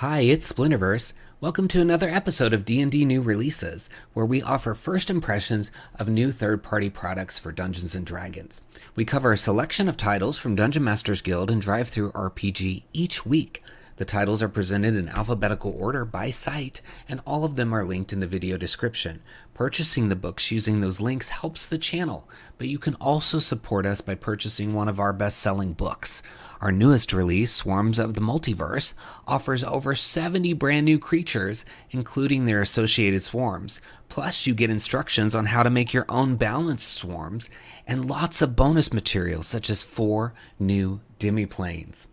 Hi, it's Splinterverse. Welcome to another episode of D&D New Releases, where we offer first impressions of new third-party products for Dungeons & Dragons. We cover a selection of titles from Dungeon Masters Guild and DriveThruRPG each week. The titles are presented in alphabetical order by site, and all of them are linked in the video description. Purchasing the books using those links helps the channel, but you can also support us by purchasing one of our best-selling books. Our newest release, Swarms of the Multiverse, offers over 70 brand new creatures, including their associated swarms. Plus, you get instructions on how to make your own balanced swarms, and lots of bonus materials such as 4 new demiplanes.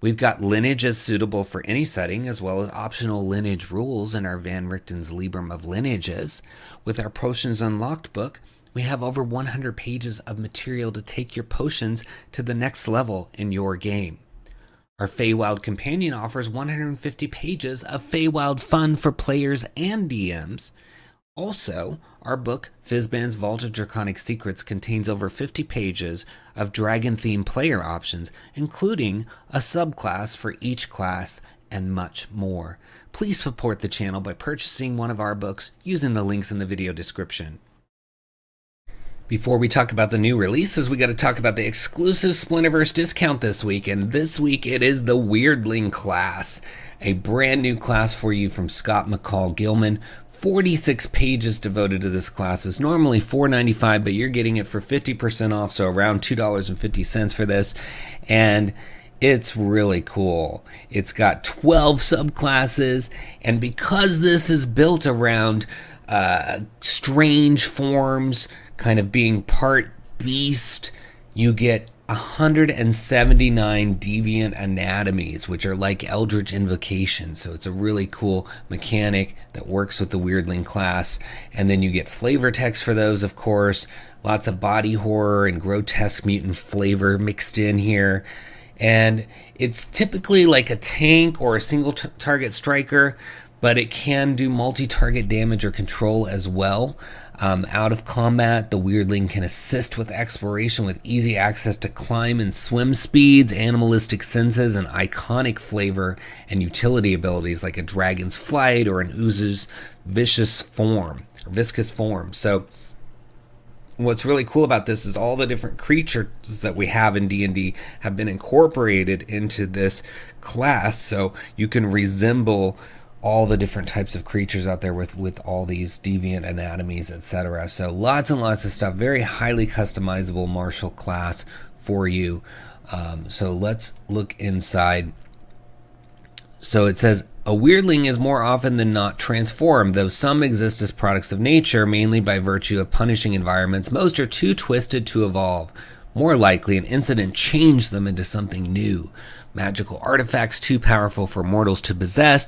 We've got lineages suitable for any setting, as well as optional lineage rules in our Van Richten's Librum of Lineages. With our Potions Unlocked book, we have over 100 pages of material to take your potions to the next level in your game. Our Feywild Companion offers 150 pages of Feywild fun for players and DMs. Also, our book, Fizban's Vault of Draconic Secrets, contains over 50 pages of dragon-themed player options, including a subclass for each class and much more. Please support the channel by purchasing one of our books using the links in the video description. Before we talk about the new releases, we got to talk about the exclusive Splinterverse discount this week, and this week it is the Wyrdling class, a brand new class for you from Scott McCall Gilman. 46 pages devoted to this class. Is normally $4.95, but you're getting it for 50% off, so around $2.50 for this, and it's really cool. It's got 12 subclasses, and because this is built around strange forms, kind of being part beast, you get 179 deviant anatomies, which are like Eldritch invocations. So it's a really cool mechanic that works with the Wyrdling class. And then you get flavor text for those, of course. Lots of body horror and grotesque mutant flavor mixed in here. And it's typically like a tank or a single target striker, but it can do multi-target damage or control as well. Out of combat, the Wyrdling can assist with exploration with easy access to climb and swim speeds, animalistic senses, and iconic flavor and utility abilities like a dragon's flight or an ooze's viscous form. So what's really cool about this is all the different creatures that we have in D&D have been incorporated into this class, so you can resemble all the different types of creatures out there with all these deviant anatomies, etc. So lots and lots of stuff. Very highly customizable martial class for you. So let's look inside. So it says, a Wyrdling is more often than not transformed, though some exist as products of nature, mainly by virtue of punishing environments. Most are too twisted to evolve. More likely, an incident changed them into something new. Magical artifacts too powerful for mortals to possess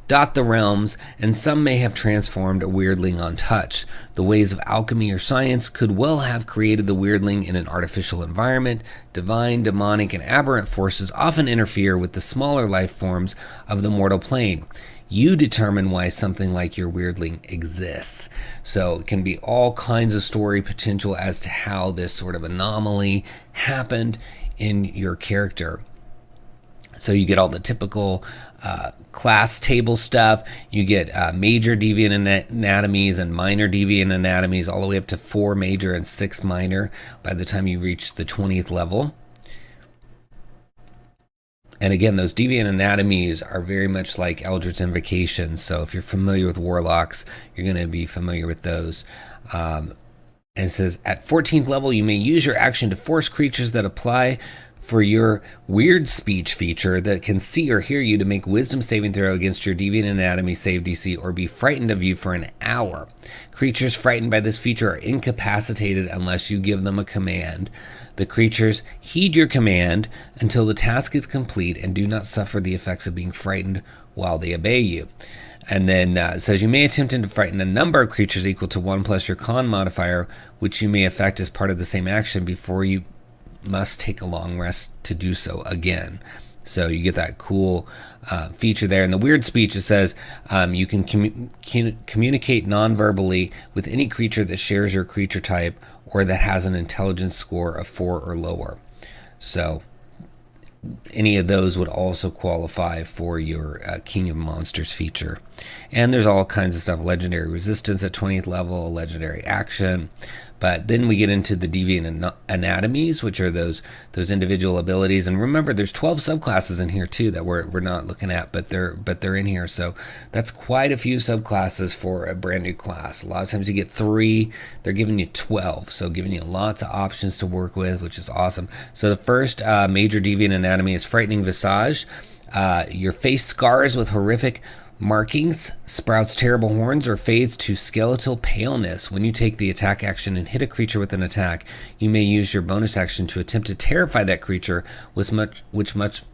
dot the realms, and some may have transformed a Wyrdling untouched. The ways of alchemy or science could well have created the Wyrdling in an artificial environment. Divine, demonic, and aberrant forces often interfere with the smaller life forms of the mortal plane. You determine why something like your Wyrdling exists. So it can be all kinds of story potential as to how this sort of anomaly happened in your character. So you get all the typical class table stuff. You get major deviant anatomies and minor deviant anatomies, all the way up to 4 major and 6 minor by the time you reach the 20th level. And again, those deviant anatomies are very much like Eldritch invocations. So if you're familiar with warlocks, you're going to be familiar with those. And it says, at 14th level, you may use your action to force creatures that apply for your weird speech feature that can see or hear you to make wisdom saving throw against your deviant anatomy save DC or be frightened of you for an hour. Creatures frightened by this feature are incapacitated unless you give them a command. The creatures heed your command until the task is complete and do not suffer the effects of being frightened while they obey you. And then it says you may attempt to frighten a number of creatures equal to 1 plus your con modifier, which you may affect as part of the same action before you must take a long rest to do so again. So you get that cool feature there. In the weird speech, it says you can communicate non-verbally with any creature that shares your creature type or that has an intelligence score of 4 or lower. So any of those would also qualify for your King of Monsters feature. And there's all kinds of stuff. Legendary Resistance at 20th level, Legendary Action. But then we get into the Deviant Anatomies, which are those individual abilities. And remember, there's 12 subclasses in here too that we're not looking at, but they're in here. So that's quite a few subclasses for a brand new class. A lot of times you get 3, they're giving you 12, so giving you lots of options to work with, which is awesome. So the first major Deviant Anatomy is Frightening Visage. Your face scars with horrific markings, sprouts terrible horns, or fades to skeletal paleness. When you take the attack action and hit a creature with an attack, you may use your bonus action to attempt to terrify that creature, which must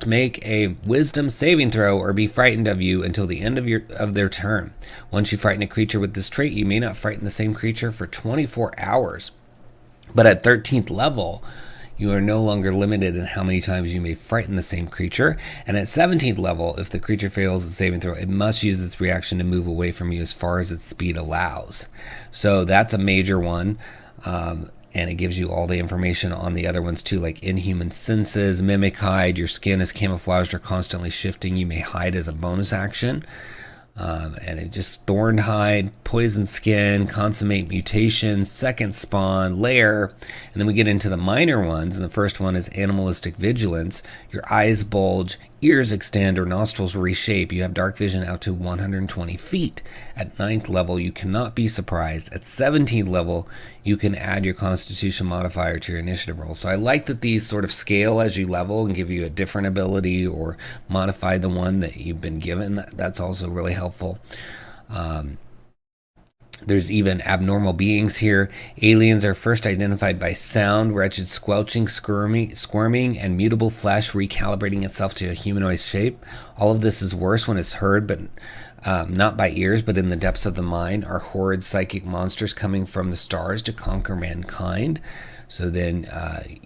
make a wisdom saving throw or be frightened of you until the end of their turn. Once you frighten a creature with this trait, you may not frighten the same creature for 24 hours. But at 13th level, you are no longer limited in how many times you may frighten the same creature. And at 17th level, if the creature fails its saving throw, it must use its reaction to move away from you as far as its speed allows. So that's a major one. And it gives you all the information on the other ones too, like Inhuman Senses, Mimic Hide. Your skin is camouflaged or constantly shifting. You may hide as a bonus action. And it just Thorned Hide, Poison Skin, Consummate Mutation, Second Spawn, Lair. And then we get into the minor ones. And the first one is Animalistic Vigilance. Your eyes bulge, ears extend, or nostrils reshape. You have dark vision out to 120 feet. At 9th level, you cannot be surprised. At 17th level, you can add your Constitution modifier to your initiative roll. So I like that these sort of scale as you level and give you a different ability or modify the one that you've been given. That's also really helpful. There's even abnormal beings here. Aliens are first identified by sound, wretched squelching, squirming, and mutable flesh recalibrating itself to a humanoid shape. All of this is worse when it's heard, but not by ears, but in the depths of the mind, are horrid psychic monsters coming from the stars to conquer mankind. So then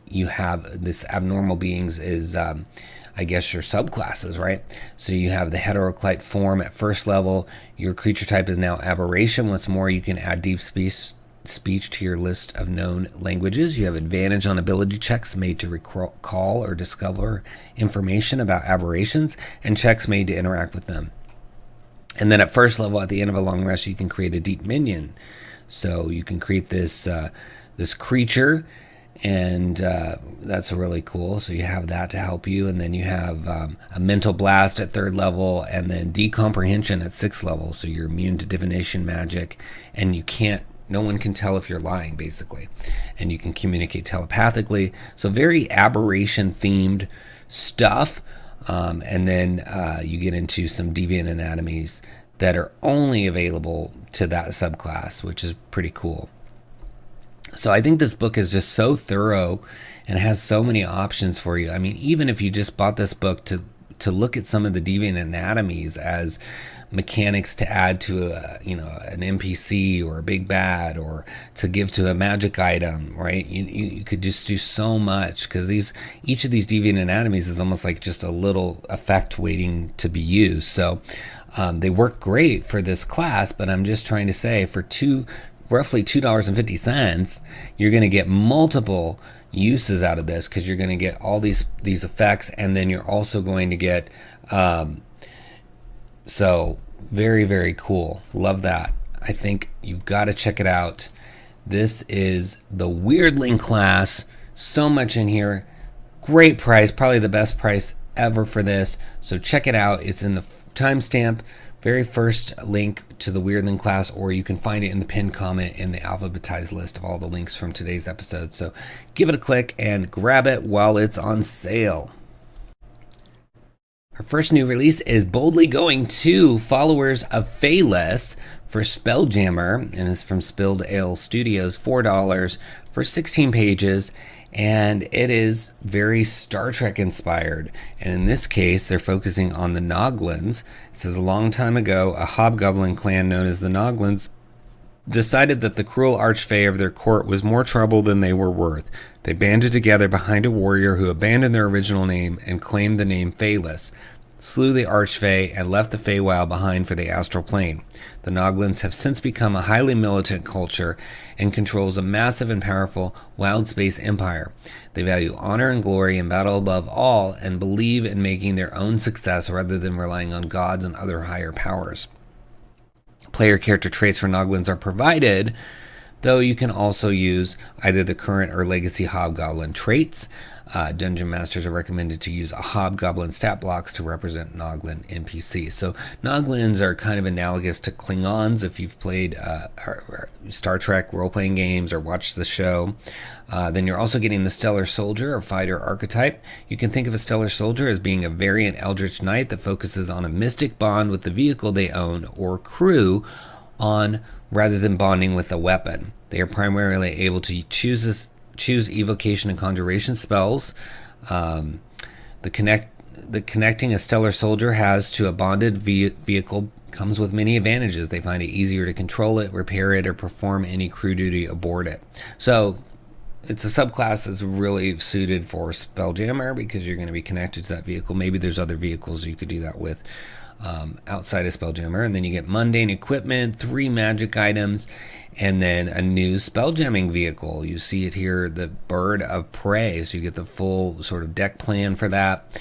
you have this abnormal beings is, I guess, your subclasses, right? So you have the heteroclite form at first level. Your creature type is now aberration. What's more, you can add deep speech to your list of known languages. You have advantage on ability checks made to recall or discover information about aberrations, and checks made to interact with them. And then at first level, at the end of a long rest, you can create a deep minion. So you can create this this creature, and that's really cool. So you have that to help you. And then you have a mental blast at 3rd level, and then decomprehension at 6th level. So you're immune to divination magic, and no one can tell if you're lying, basically. And you can communicate telepathically. So very aberration themed stuff. And then you get into some deviant anatomies that are only available to that subclass, which is pretty cool. So I think this book is just so thorough and has so many options for you. I mean, even if you just bought this book to look at some of the deviant anatomies as mechanics to add to an NPC or a big bad, or to give to a magic item, right? You could just do so much, because each of these deviant anatomies is almost like just a little effect waiting to be used. So they work great for this class, but I'm just trying to say, for roughly $2.50, you're going to get multiple uses out of this, because you're going to get all these effects, and then you're also going to get so very, very cool. Love that. I think you've got to check it out. This is the Wyrdling class. So much in here. Great price. Probably the best price ever for this. So check it out. It's in the timestamp, very first link to the Wyrdling class, or you can find it in the pinned comment in the alphabetized list of all the links from today's episode. So give it a click and grab it while it's on sale. Our first new release is Boldly Going to Followers of Feyless for Spelljammer, and it's from Spilled Ale Studios, $4 for 16 pages, and it is very Star Trek inspired. And in this case, they're focusing on the Noglins. It says, a long time ago, a hobgoblin clan known as the Noglins decided that the cruel archfey of their court was more trouble than they were worth. They banded together behind a warrior who abandoned their original name and claimed the name Feyless. slew the Archfey, and left the Feywild behind for the astral plane. The Noglins have since become a highly militant culture and controls a massive and powerful Wildspace empire. They value honor and glory and battle above all, and believe in making their own success rather than relying on gods and other higher powers. Player character traits for Noglins are provided, though you can also use either the current or legacy Hobgoblin traits. Dungeon Masters are recommended to use a Hobgoblin stat blocks to represent Noglin NPCs. So Noglins are kind of analogous to Klingons if you've played Star Trek role-playing games or watched the show. Then you're also getting the Stellar Soldier or Fighter archetype. You can think of a Stellar Soldier as being a variant Eldritch Knight that focuses on a mystic bond with the vehicle they own or crew on rather than bonding with a weapon. They are primarily able to choose evocation and conjuration spells. The connecting a Stellar Soldier has to a bonded vehicle comes with many advantages. They find it easier to control it, repair it, or perform any crew duty aboard it. So it's a subclass that's really suited for Spelljammer because you're going to be connected to that vehicle. Maybe there's other vehicles you could do that with outside of Spelljammer. And then you get mundane equipment, 3 magic items, and then a new spelljamming vehicle. You see it here, the Bird of Prey. So you get the full sort of deck plan for that,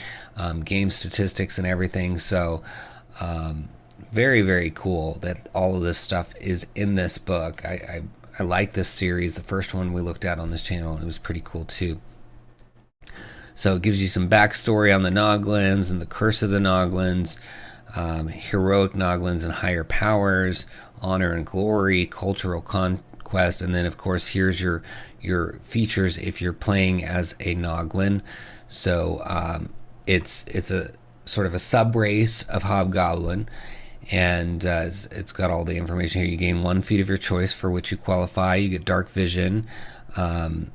game statistics and everything. So very, very cool that all of this stuff is in this book. I like this series. The first one we looked at on this channel, and it was pretty cool too. So it gives you some backstory on the Noglins and the curse of the Noglins, heroic Noglins and higher powers, honor and glory, cultural conquest, and then of course here's your features if you're playing as a Noglin. So it's a sort of a sub race of Hobgoblin, and it's got all the information here. You gain 1 feat of your choice for which you qualify. You get dark vision, and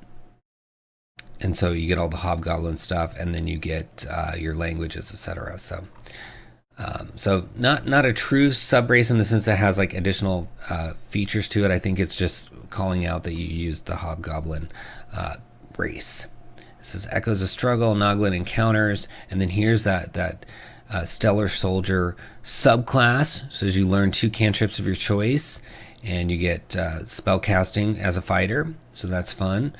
so you get all the Hobgoblin stuff, and then you get your languages, etc. So not a true sub race in the sense that it has like additional features to it. I think it's just calling out that you use the Hobgoblin race. This is Echoes of Struggle, Noglin Encounters, and then here's that Stellar Soldier subclass. So as you learn 2 cantrips of your choice, and you get spellcasting as a fighter, so that's fun.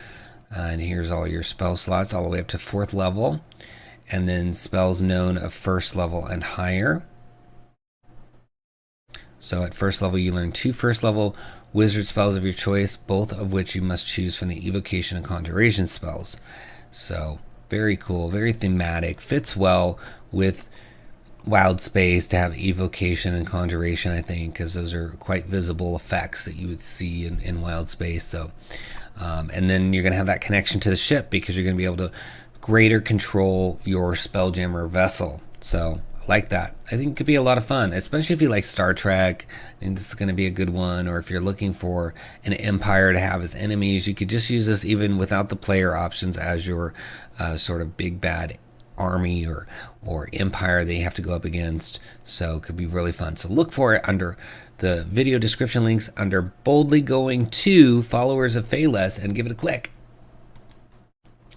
And here's all your spell slots all the way up to 4th level. And then spells known of 1st level and higher. So at 1st level, you learn 2 1st level wizard spells of your choice, both of which you must choose from the evocation and conjuration spells. So very cool, very thematic, fits well with Wildspace to have evocation and conjuration, I think, because those are quite visible effects that you would see in Wildspace. So, and then you're going to have that connection to the ship because you're going to be able to greater control your Spelljammer vessel. So I like that. I think it could be a lot of fun, especially if you like Star Trek. I think this is going to be a good one. Or if you're looking for an empire to have as enemies, you could just use this even without the player options as your sort of big bad army or empire that you have to go up against. So it could be really fun. So look for it under the video description links under Boldly Going to Followers of Feyless and give it a click.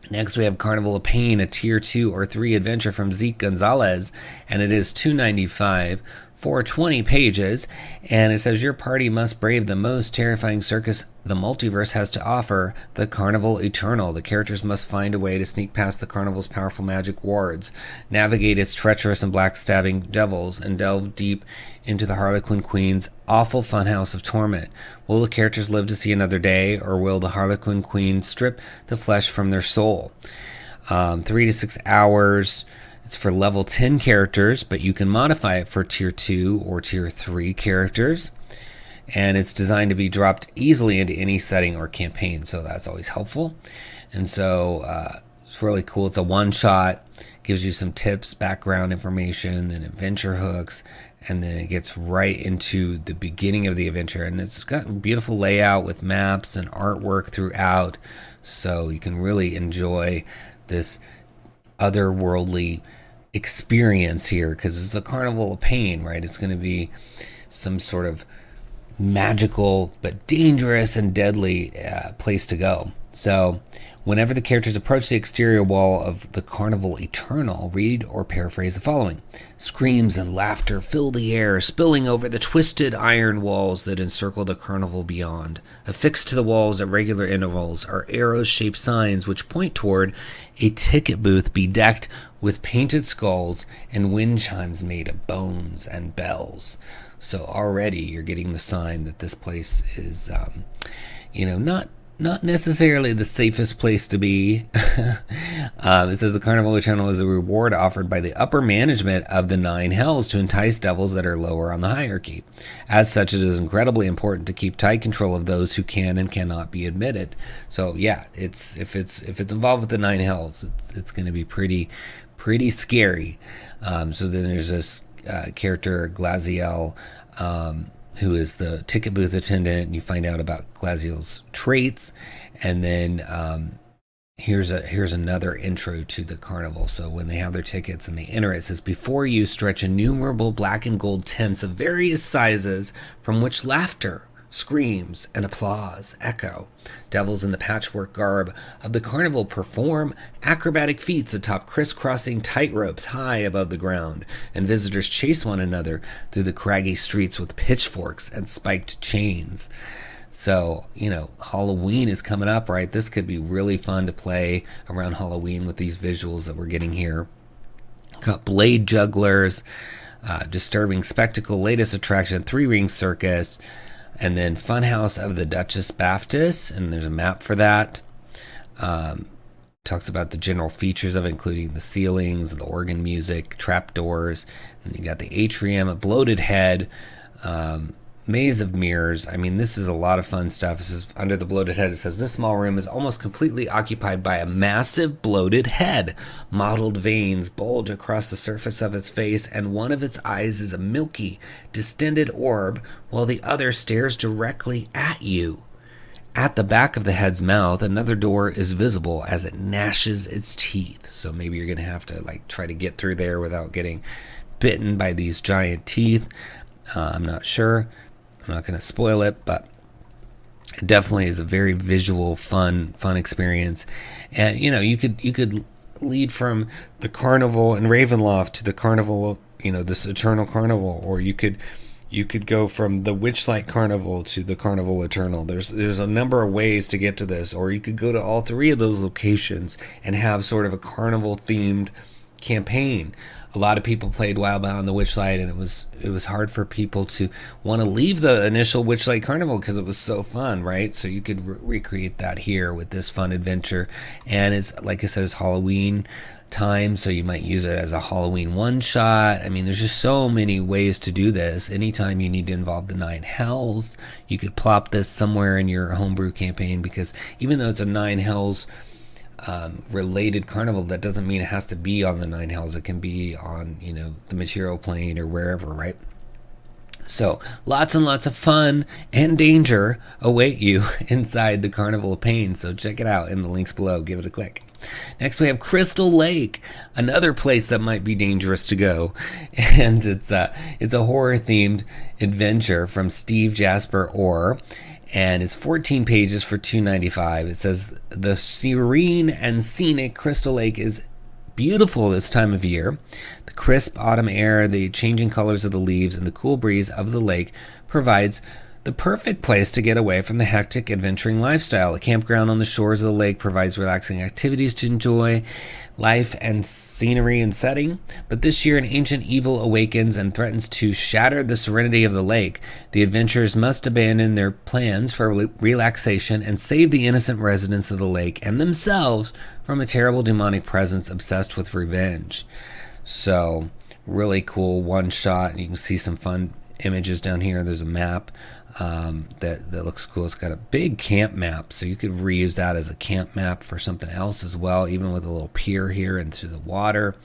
Next, we have Carnival of Pain, a Tier 2 or 3 adventure from 𝙤𝙤𝙬 Gonzalez, and it is $2.95 for 20 pages, and it says your party must brave the most terrifying circus the multiverse has to offer, the Carnival Eternal. The characters must find a way to sneak past the carnival's powerful magic wards, navigate its treacherous and black-stabbing devils, and delve deep into the Harlequin Queen's awful funhouse of torment. Will the characters live to see another day, or will the Harlequin Queen strip the flesh from their soul? 3 to 6 hours. It's for level 10 characters, but you can modify it for Tier 2 or Tier 3 characters. And it's designed to be dropped easily into any setting or campaign, so that's always helpful. And so it's really cool. It's a one-shot, gives you some tips, background information, then adventure hooks, and then it gets right into the beginning of the adventure. And it's got a beautiful layout with maps and artwork throughout, so you can really enjoy this otherworldly experience here, because it's a Carnival of Pain, right? It's going to be some sort of magical but dangerous and deadly place to go. So, whenever the characters approach the exterior wall of the Carnival Eternal, read or paraphrase the following. Screams and laughter fill the air, spilling over the twisted iron walls that encircle the carnival beyond. Affixed to the walls at regular intervals are arrow-shaped signs which point toward a ticket booth bedecked with painted skulls and wind chimes made of bones and bells. So already you're getting the sign that this place is, not necessarily the safest place to be. It says the Carnival Eternal is a reward offered by the upper management of the Nine Hells to entice devils that are lower on the hierarchy. As such, it is incredibly important to keep tight control of those who can and cannot be admitted. So yeah, if it's involved with the Nine Hells, it's going to be pretty scary. So then there's this character Glaziel, who is the ticket booth attendant, and you find out about Glaziel's traits, and then here's another intro to the carnival. So when they have their tickets and they enter, it says, before you stretch innumerable black and gold tents of various sizes from which laughter, screams, and applause echo. Devils in the patchwork garb of the carnival perform acrobatic feats atop crisscrossing tightropes high above the ground, and visitors chase one another through the craggy streets with pitchforks and spiked chains. So, Halloween is coming up, right? This could be really fun to play around Halloween with these visuals that we're getting here. Got blade jugglers, disturbing spectacle, latest attraction, three-ring circus, and then Funhouse of the Duchess Baptist, and there's a map for that. Talks about the general features of it, including the ceilings, the organ music, trapdoors, and you got the atrium, a bloated head, maze of mirrors. I mean, this is a lot of fun stuff. This is under the bloated head. It says this small room is almost completely occupied by a massive bloated head. Mottled veins bulge across the surface of its face, and one of its eyes is a milky, distended orb, while the other stares directly at you. At the back of the head's mouth, another door is visible as it gnashes its teeth. So maybe you're going to have to try to get through there without getting bitten by these giant teeth. I'm not sure. I'm not going to spoil it, but it definitely is a very visual, fun experience. And you could lead from the carnival in Ravenloft to the carnival, this Eternal Carnival, or you could go from the Witchlight Carnival to the Carnival Eternal. There's a number of ways to get to this, or you could go to all three of those locations and have sort of a carnival themed campaign. A lot of people played Wild Bound the Witchlight, and it was hard for people to want to leave the initial Witchlight Carnival because it was so fun, right? So you could recreate that here with this fun adventure. And it's, like I said, it's Halloween time, so you might use it as a Halloween one-shot. I mean, there's just so many ways to do this. Anytime you need to involve the Nine Hells, you could plop this somewhere in your homebrew campaign, because even though it's a Nine Hells related carnival, that doesn't mean it has to be on the Nine Hells. It can be on, the material plane or wherever, right? So lots and lots of fun and danger await you inside the Carnival of Pain. So check it out in the links below. Give it a click. Next, we have Crystal Lake, another place that might be dangerous to go, and it's a horror-themed adventure from Steve Jasper Orr. And it's 14 pages for $2.95. It says the serene and scenic Crystal Lake is beautiful this time of year. The crisp autumn air, the changing colors of the leaves, and the cool breeze of the lake provides the perfect place to get away from the hectic adventuring lifestyle. A campground on the shores of the lake provides relaxing activities to enjoy life and scenery and setting. But this year, an ancient evil awakens and threatens to shatter the serenity of the lake. The adventurers must abandon their plans for relaxation and save the innocent residents of the lake and themselves from a terrible demonic presence obsessed with revenge. So, really cool one shot. You can see some fun images down here. There's a map that looks cool. It's got a big camp map, so you could reuse that as a camp map for something else as well, even with a little pier here into the water.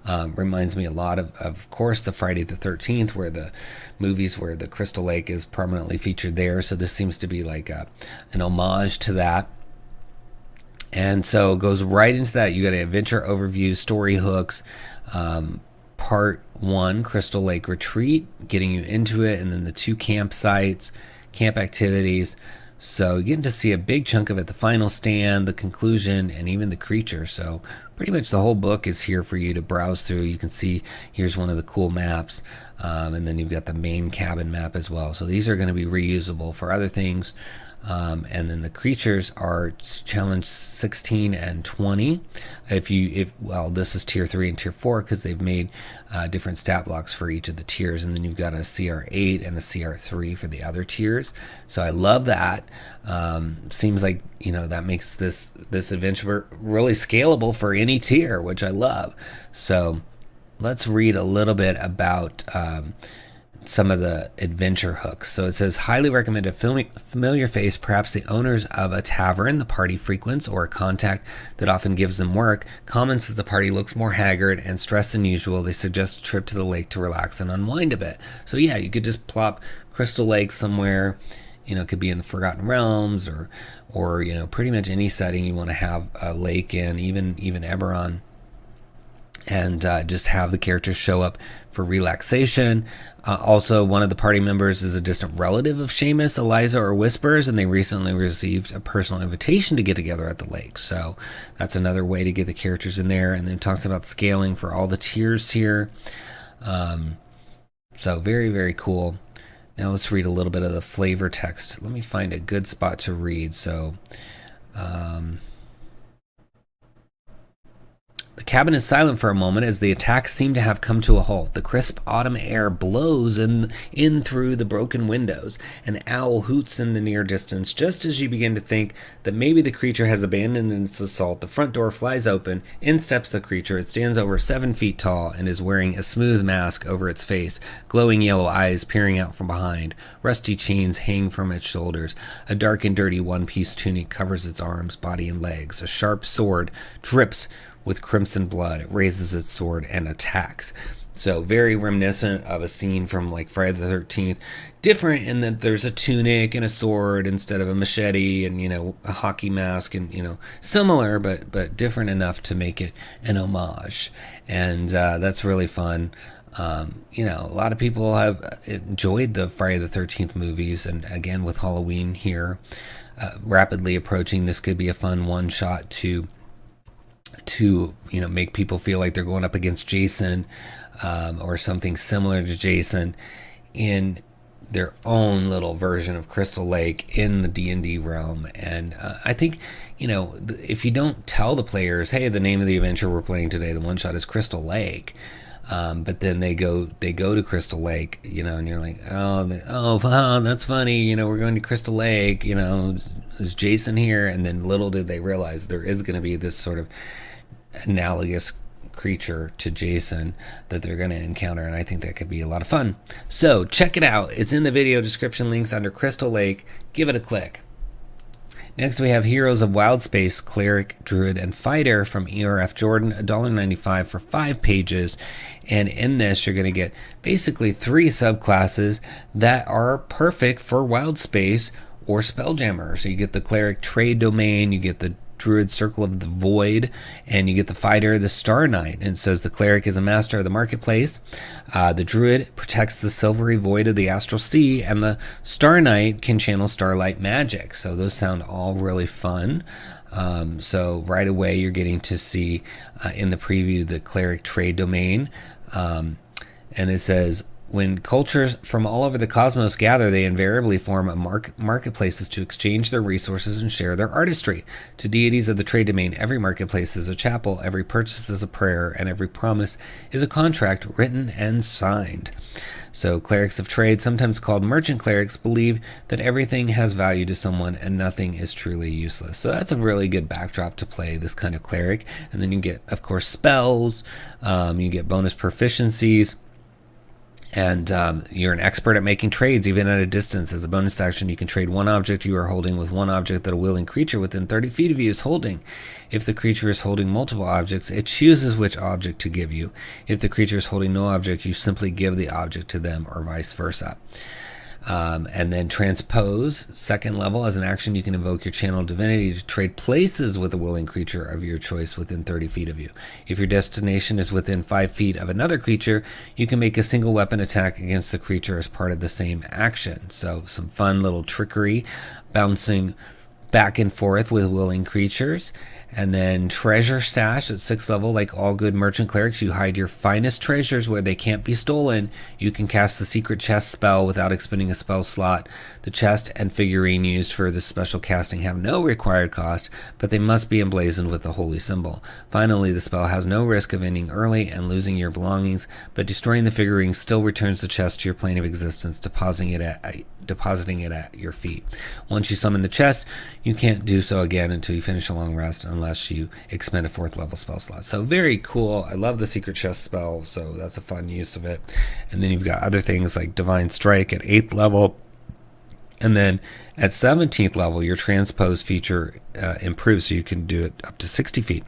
Reminds me a lot of course, the Friday the 13th, where the movies where the Crystal Lake is prominently featured there. So this seems to be like an homage to that. And so it goes right into that. You got an adventure overview, story hooks, Part 1, Crystal Lake Retreat, getting you into it, and then the 2 campsites, camp activities. So you're getting to see a big chunk of it, the final stand, the conclusion, and even the creature. So pretty much the whole book is here for you to browse through. You can see here's one of the cool maps, and then you've got the main cabin map as well. So these are going to be reusable for other things. And then the creatures are challenge 16 and 20. Well, this is tier 3 and tier 4 because they've made different stat blocks for each of the tiers, and then you've got a CR8 and a CR3 for the other tiers. So I love that. Seems like that makes this adventure really scalable for any tier, which I love. So let's read a little bit about some of the adventure hooks. So it says, highly recommend a familiar face, perhaps the owners of a tavern the party frequents, or a contact that often gives them work, comments that the party looks more haggard and stressed than usual. They suggest a trip to the lake to relax and unwind a bit. So yeah, you could just plop Crystal Lake somewhere. It could be in the Forgotten Realms, or pretty much any setting you want to have a lake in, even Eberron. And just have the characters show up for relaxation. Also, one of the party members is a distant relative of Seamus, Eliza, or Whispers, and they recently received a personal invitation to get together at the lake. So that's another way to get the characters in there. And then it talks about scaling for all the tiers here. So very, very cool. Now let's read a little bit of the flavor text. Let me find a good spot to read. So the cabin is silent for a moment as the attacks seem to have come to a halt. The crisp autumn air blows in through the broken windows. An owl hoots in the near distance. Just as you begin to think that maybe the creature has abandoned its assault, the front door flies open. In steps the creature. It stands over 7 feet tall and is wearing a smooth mask over its face, glowing yellow eyes peering out from behind. Rusty chains hang from its shoulders. A dark and dirty one-piece tunic covers its arms, body, and legs. A sharp sword drips with crimson blood. It raises its sword and attacks. So very reminiscent of a scene from like Friday the 13th. Different in that there's a tunic and a sword instead of a machete, and a hockey mask, and similar but different enough to make it an homage. And that's really fun. A lot of people have enjoyed the Friday the 13th movies, and again with Halloween here rapidly approaching, this could be a fun one shot to make people feel like they're going up against Jason or something similar to Jason in their own little version of Crystal Lake in the D&D realm. And I think if you don't tell the players, hey, the name of the adventure we're playing today, the one shot, is Crystal Lake, but then they go to Crystal Lake, and you're like, oh wow, that's funny, we're going to Crystal Lake, is Jason here? And then little did they realize there is going to be this sort of analogous creature to Jason that they're going to encounter, and I think that could be a lot of fun. So check it out. It's in the video description links under Crystal Lake. Give it a click. Next we have Heroes of Wildspace, Cleric, Druid, and Fighter from E.R.F. Jordan, $1.95 for 5 pages. And in this you're going to get basically 3 subclasses that are perfect for Wildspace or Spelljammer. So you get the Cleric Trade Domain, you get the Druid Circle of the Void, and you get the Fighter, the Star Knight. And it says the Cleric is a master of the marketplace, the Druid protects the silvery void of the astral sea, and the Star Knight can channel starlight magic. So those sound all really fun. So right away you're getting to see in the preview the Cleric Trade Domain, and it says, when cultures from all over the cosmos gather, they invariably form marketplaces to exchange their resources and share their artistry. To deities of the trade domain, every marketplace is a chapel, every purchase is a prayer, and every promise is a contract written and signed. So clerics of trade, sometimes called merchant clerics, believe that everything has value to someone and nothing is truly useless. So that's a really good backdrop to play this kind of cleric. And then you get, of course, spells, you get bonus proficiencies, and you're an expert at making trades even at a distance. As a bonus action, you can trade one object you are holding with one object that a willing creature within 30 feet of you is holding. If the creature is holding multiple objects, it chooses which object to give you. If the creature is holding no object, you simply give the object to them, or vice versa. And then transpose, second level. As an action, you can invoke your channel divinity to trade places with a willing creature of your choice within 30 feet of you. If your destination is within 5 feet of another creature, you can make a single weapon attack against the creature as part of the same action. So some fun little trickery, bouncing back and forth with willing creatures. And then treasure stash at 6th level. Like all good merchant clerics, you hide your finest treasures where they can't be stolen. You can cast the secret chest spell without expending a spell slot. The chest and figurine used for this special casting have no required cost, but they must be emblazoned with the holy symbol. Finally, the spell has no risk of ending early and losing your belongings, but destroying the figurine still returns the chest to your plane of existence, depositing it at your feet. Once you summon the chest, you can't do so again until you finish a long rest, unless you expend a 4th level spell slot. So very cool. I love the secret chest spell, so that's a fun use of it. And then you've got other things like Divine Strike at 8th level. And then at 17th level, your transpose feature improves, so you can do it up to 60 feet.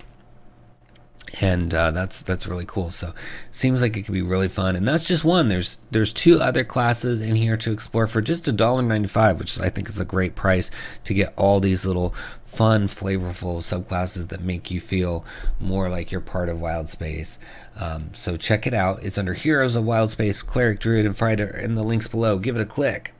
And that's really cool. So seems like it could be really fun. And that's just one. There's 2 other classes in here to explore for just $1.95, which I think is a great price to get all these little fun, flavorful subclasses that make you feel more like you're part of Wildspace. So check it out. It's under Heroes of Wildspace, Cleric, Druid, and Fighter in the links below. Give it a click.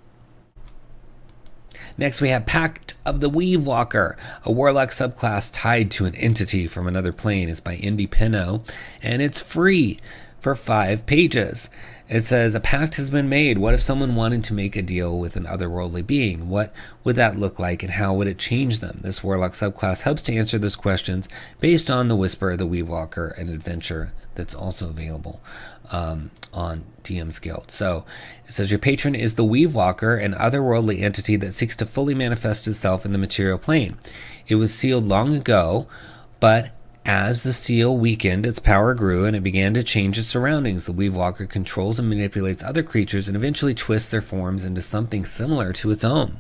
Next, we have Pact of the Weavewalker, a warlock subclass tied to an entity from another plane. It's by Indy Pinot, and it's free for 5 pages. It says, a pact has been made. What if someone wanted to make a deal with an otherworldly being? What would that look like, and how would it change them? This warlock subclass helps to answer those questions based on the Whisper of the Weavewalker, an adventure that's also available on DM's Guild. So it says, your patron is the Weavewalker, an otherworldly entity that seeks to fully manifest itself in the material plane. It was sealed long ago, but as the seal weakened, its power grew, and it began to change its surroundings. The Weavewalker controls and manipulates other creatures and eventually twists their forms into something similar to its own.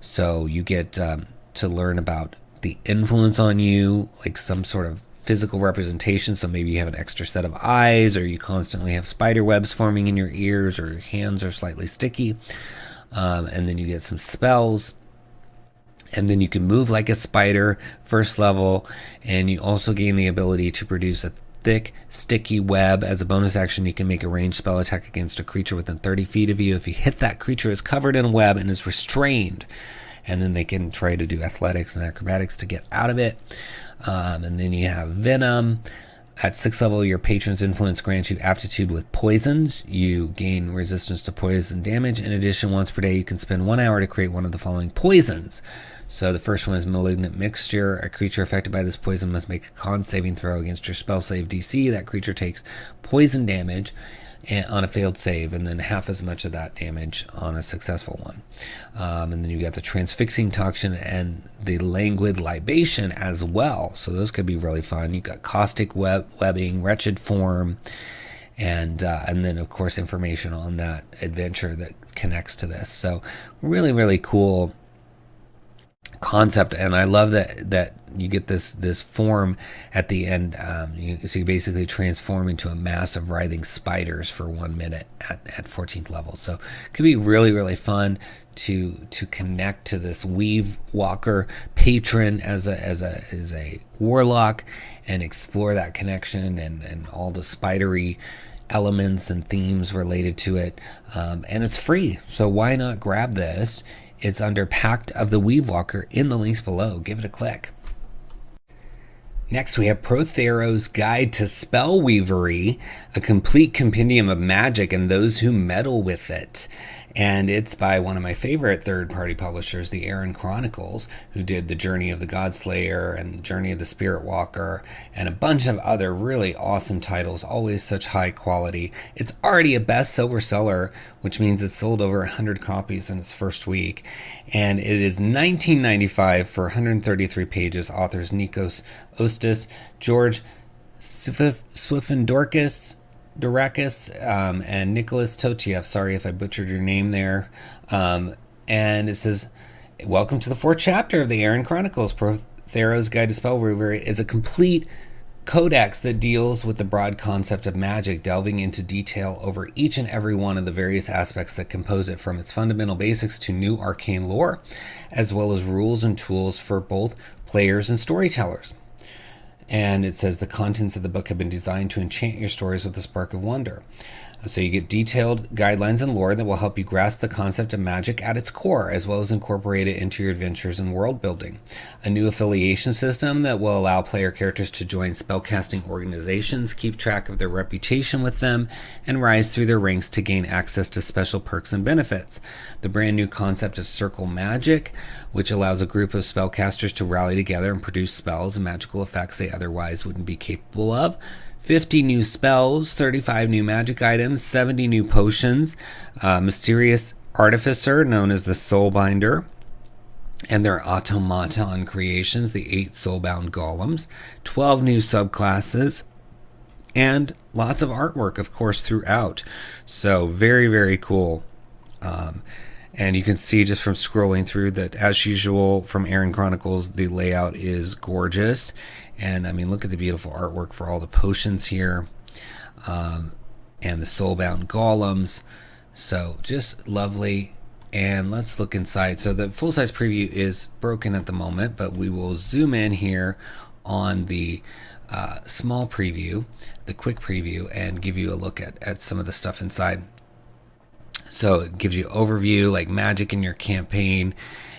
So you get to learn about the influence on you, like some sort of physical representation. So maybe you have an extra set of eyes, or you constantly have spider webs forming in your ears, or your hands are slightly sticky. And then you get some spells. And then you can move like a spider, 1st level, and you also gain the ability to produce a thick, sticky web. As a bonus action, you can make a ranged spell attack against a creature within 30 feet of you. If you hit that creature, is covered in a web and is restrained. And then they can try to do athletics and acrobatics to get out of it. And then you have Venom. At 6th level, your patron's influence grants you aptitude with poisons. You gain resistance to poison damage. In addition, once per day, you can spend 1 hour to create one of the following poisons. So the first one is Malignant Mixture. A creature affected by this poison must make a con saving throw against your spell save DC. That creature takes poison damage on a failed save, and then half as much of that damage on a successful one. And then you got the Transfixing Toxin and the Languid Libation as well. So those could be really fun. You got Caustic Webbing, Wretched Form, and then of course information on that adventure that connects to this. So really, really cool concept, and I love that you get this form at the end. So you basically transform into a mass of writhing spiders for 1 minute at 14th level. So it could be really, really fun to connect to this Weavewalker patron as a warlock and explore that connection and all the spidery elements and themes related to it. And it's free, so why not grab this? It's under Pact of the Weavewalker in the links below. Give it a click. Next, we have Prothero's Guide to Spellweavery, a complete compendium of magic and those who meddle with it. And it's by one of my favorite third-party publishers, the Aaron Chronicles, who did The Journey of the Godslayer and Journey of the Spirit Walker and a bunch of other really awesome titles, always such high quality. It's already a bestseller seller, which means it's sold over 100 copies in its first week. And it is $19.95 for 133 pages. Authors Nikos Ostis, George Swifendorkis, and Nicholas Totiev. Sorry if I butchered your name there. And it says, welcome to the 4th chapter of the Aaron Chronicles. Prothero's Guide to Spellweavery is a complete codex that deals with the broad concept of magic, delving into detail over each and every one of the various aspects that compose it, from its fundamental basics to new arcane lore, as well as rules and tools for both players and storytellers. And it says the contents of the book have been designed to enchant your stories with a spark of wonder. So you get detailed guidelines and lore that will help you grasp the concept of magic at its core, as well as incorporate it into your adventures and world building. A new affiliation system that will allow player characters to join spellcasting organizations, keep track of their reputation with them, and rise through their ranks to gain access to special perks and benefits. The brand new concept of circle magic, which allows a group of spellcasters to rally together and produce spells and magical effects they otherwise wouldn't be capable of. 50 new spells, 35 new magic items, 70 new potions, mysterious artificer known as the Soulbinder, and their automaton creations, the 8 soulbound golems, 12 new subclasses, and lots of artwork, of course, throughout. So very, very cool. And you can see just from scrolling through that, as usual, from Aaron Chronicles, the layout is gorgeous. And I mean, look at the beautiful artwork for all the potions here, and the soulbound golems. So just lovely. And let's look inside. So the full-size preview is broken at the moment, but we will zoom in here on the small preview, the quick preview, and give you a look at some of the stuff inside. So it gives you overview, like magic in your campaign,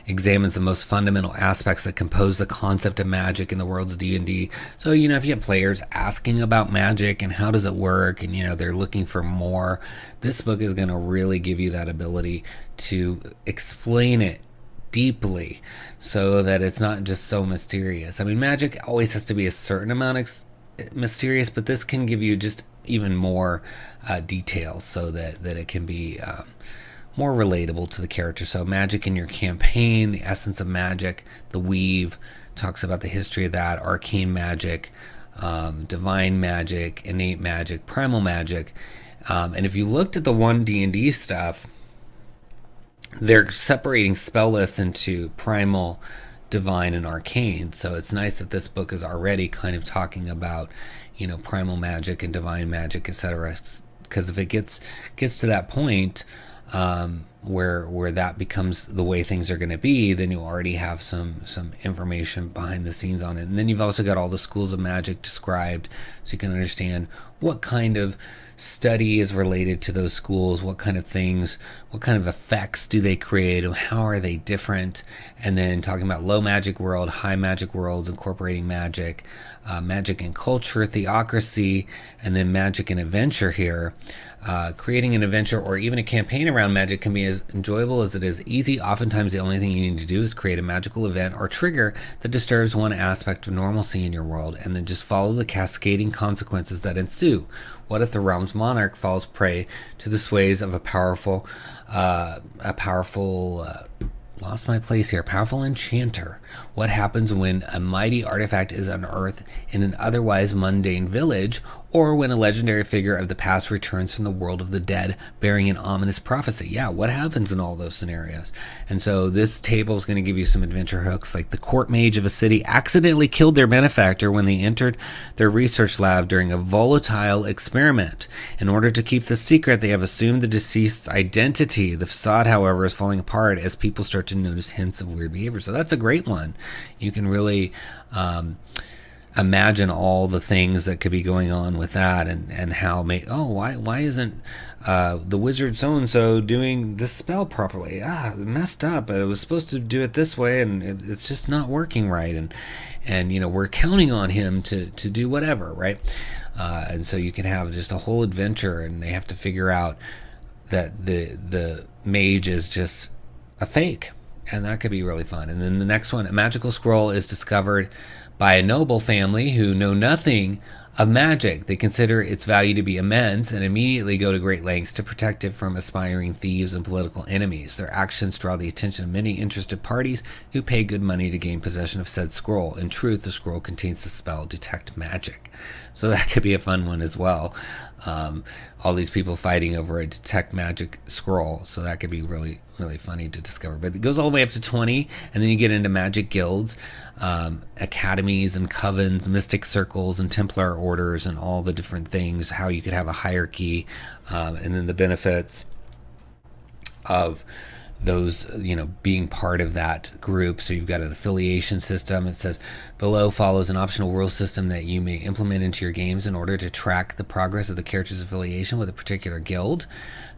examines the most fundamental aspects that compose the concept of magic in the world's D&D. So, if you have players asking about magic and how does it work, and, they're looking for more, this book is going to really give you that ability to explain it deeply so that it's not just so mysterious. I mean, magic always has to be a certain amount mysterious, but this can give you just even more detail so that it can be more relatable to the character. So magic in your campaign, the essence of magic, the weave, talks about the history of that, arcane magic, divine magic, innate magic, primal magic. And if you looked at the one D&D stuff, they're separating spell lists into primal, divine, and arcane. So it's nice that this book is already kind of talking about, primal magic and divine magic, etc. Because if it gets to that point where that becomes the way things are going to be, then you already have some information behind the scenes on it. And then you've also got all the schools of magic described, so you can understand what kind of study is related to those schools, what kind of things, what kind of effects do they create, and how are they different. And then talking about low magic world, high magic worlds, incorporating magic, magic and culture, theocracy, and then magic and adventure here. Creating an adventure or even a campaign around magic can be as enjoyable as it is easy. Oftentimes the only thing you need to do is create a magical event or trigger that disturbs one aspect of normalcy in your world, and then just follow the cascading consequences that ensue. What if the realm's monarch falls prey to the sways of a powerful lost my place here, powerful enchanter? What happens when a mighty artifact is unearthed in an otherwise mundane village, or when a legendary figure of the past returns from the world of the dead bearing an ominous prophecy? Yeah, what happens in all those scenarios? And so this table is going to give you some adventure hooks, like the court mage of a city accidentally killed their benefactor when they entered their research lab during a volatile experiment. In order to keep the secret, they have assumed the deceased's identity. The facade, however, is falling apart as people start to notice hints of weird behavior. So that's a great one. You can really imagine all the things that could be going on with that, and how why isn't the wizard so-and-so doing this spell properly? It messed up. It was supposed to do it this way, and it's just not working right, and we're counting on him to do whatever, right? And so you can have just a whole adventure, and they have to figure out that the mage is just a fake, and that could be really fun. And then the next one, a magical scroll is discovered by a noble family who know nothing of magic. They consider its value to be immense and immediately go to great lengths to protect it from aspiring thieves and political enemies. Their actions draw the attention of many interested parties who pay good money to gain possession of said scroll. In truth, the scroll contains the spell Detect Magic. So that could be a fun one as well. all these people fighting over a detect magic scroll. So that could be really, really funny to discover. But it goes all the way up to 20, and then you get into magic guilds, academies and covens, mystic circles and Templar orders, and all the different things, how you could have a hierarchy, and then the benefits of those, being part of that group. So you've got an affiliation system. It says below follows an optional rule system that you may implement into your games in order to track the progress of the character's affiliation with a particular guild.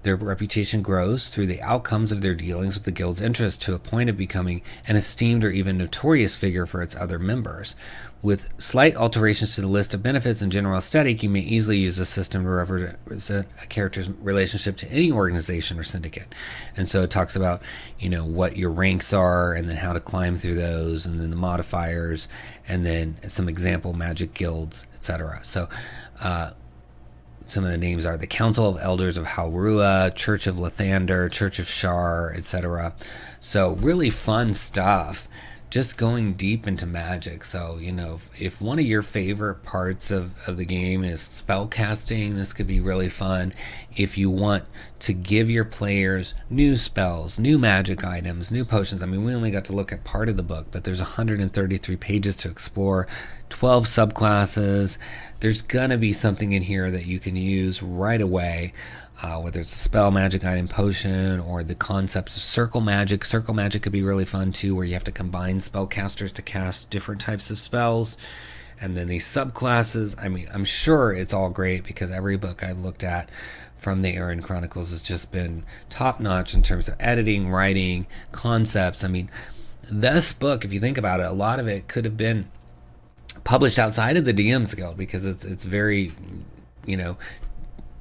Their reputation grows through the outcomes of their dealings with the guild's interest to a point of becoming an esteemed or even notorious figure for its other members. With slight alterations to the list of benefits and general aesthetic, you may easily use the system to represent a character's relationship to any organization or syndicate. And so it talks about, what your ranks are, and then how to climb through those, and then the modifiers, and then some example magic guilds, etc. So some of the names are the Council of Elders of 𝙬𝙗, Church of Lathander, Church of Shar, etc. So really fun stuff. Just going deep into magic. So, if one of your favorite parts of the game is spell casting, this could be really fun. If you want to give your players new spells, new magic items, new potions. We only got to look at part of the book, but there's 133 pages to explore, 12 subclasses. There's gonna be something in here that you can use right away. Whether it's a spell, magic item, potion, or the concepts of circle magic. Circle magic could be really fun too, where you have to combine spellcasters to cast different types of spells. And then these subclasses, I'm sure it's all great, because every book I've looked at from the Aaron Chronicles has just been top notch in terms of editing, writing, concepts. This book, if you think about it, a lot of it could have been published outside of the DM's Guild, because it's very,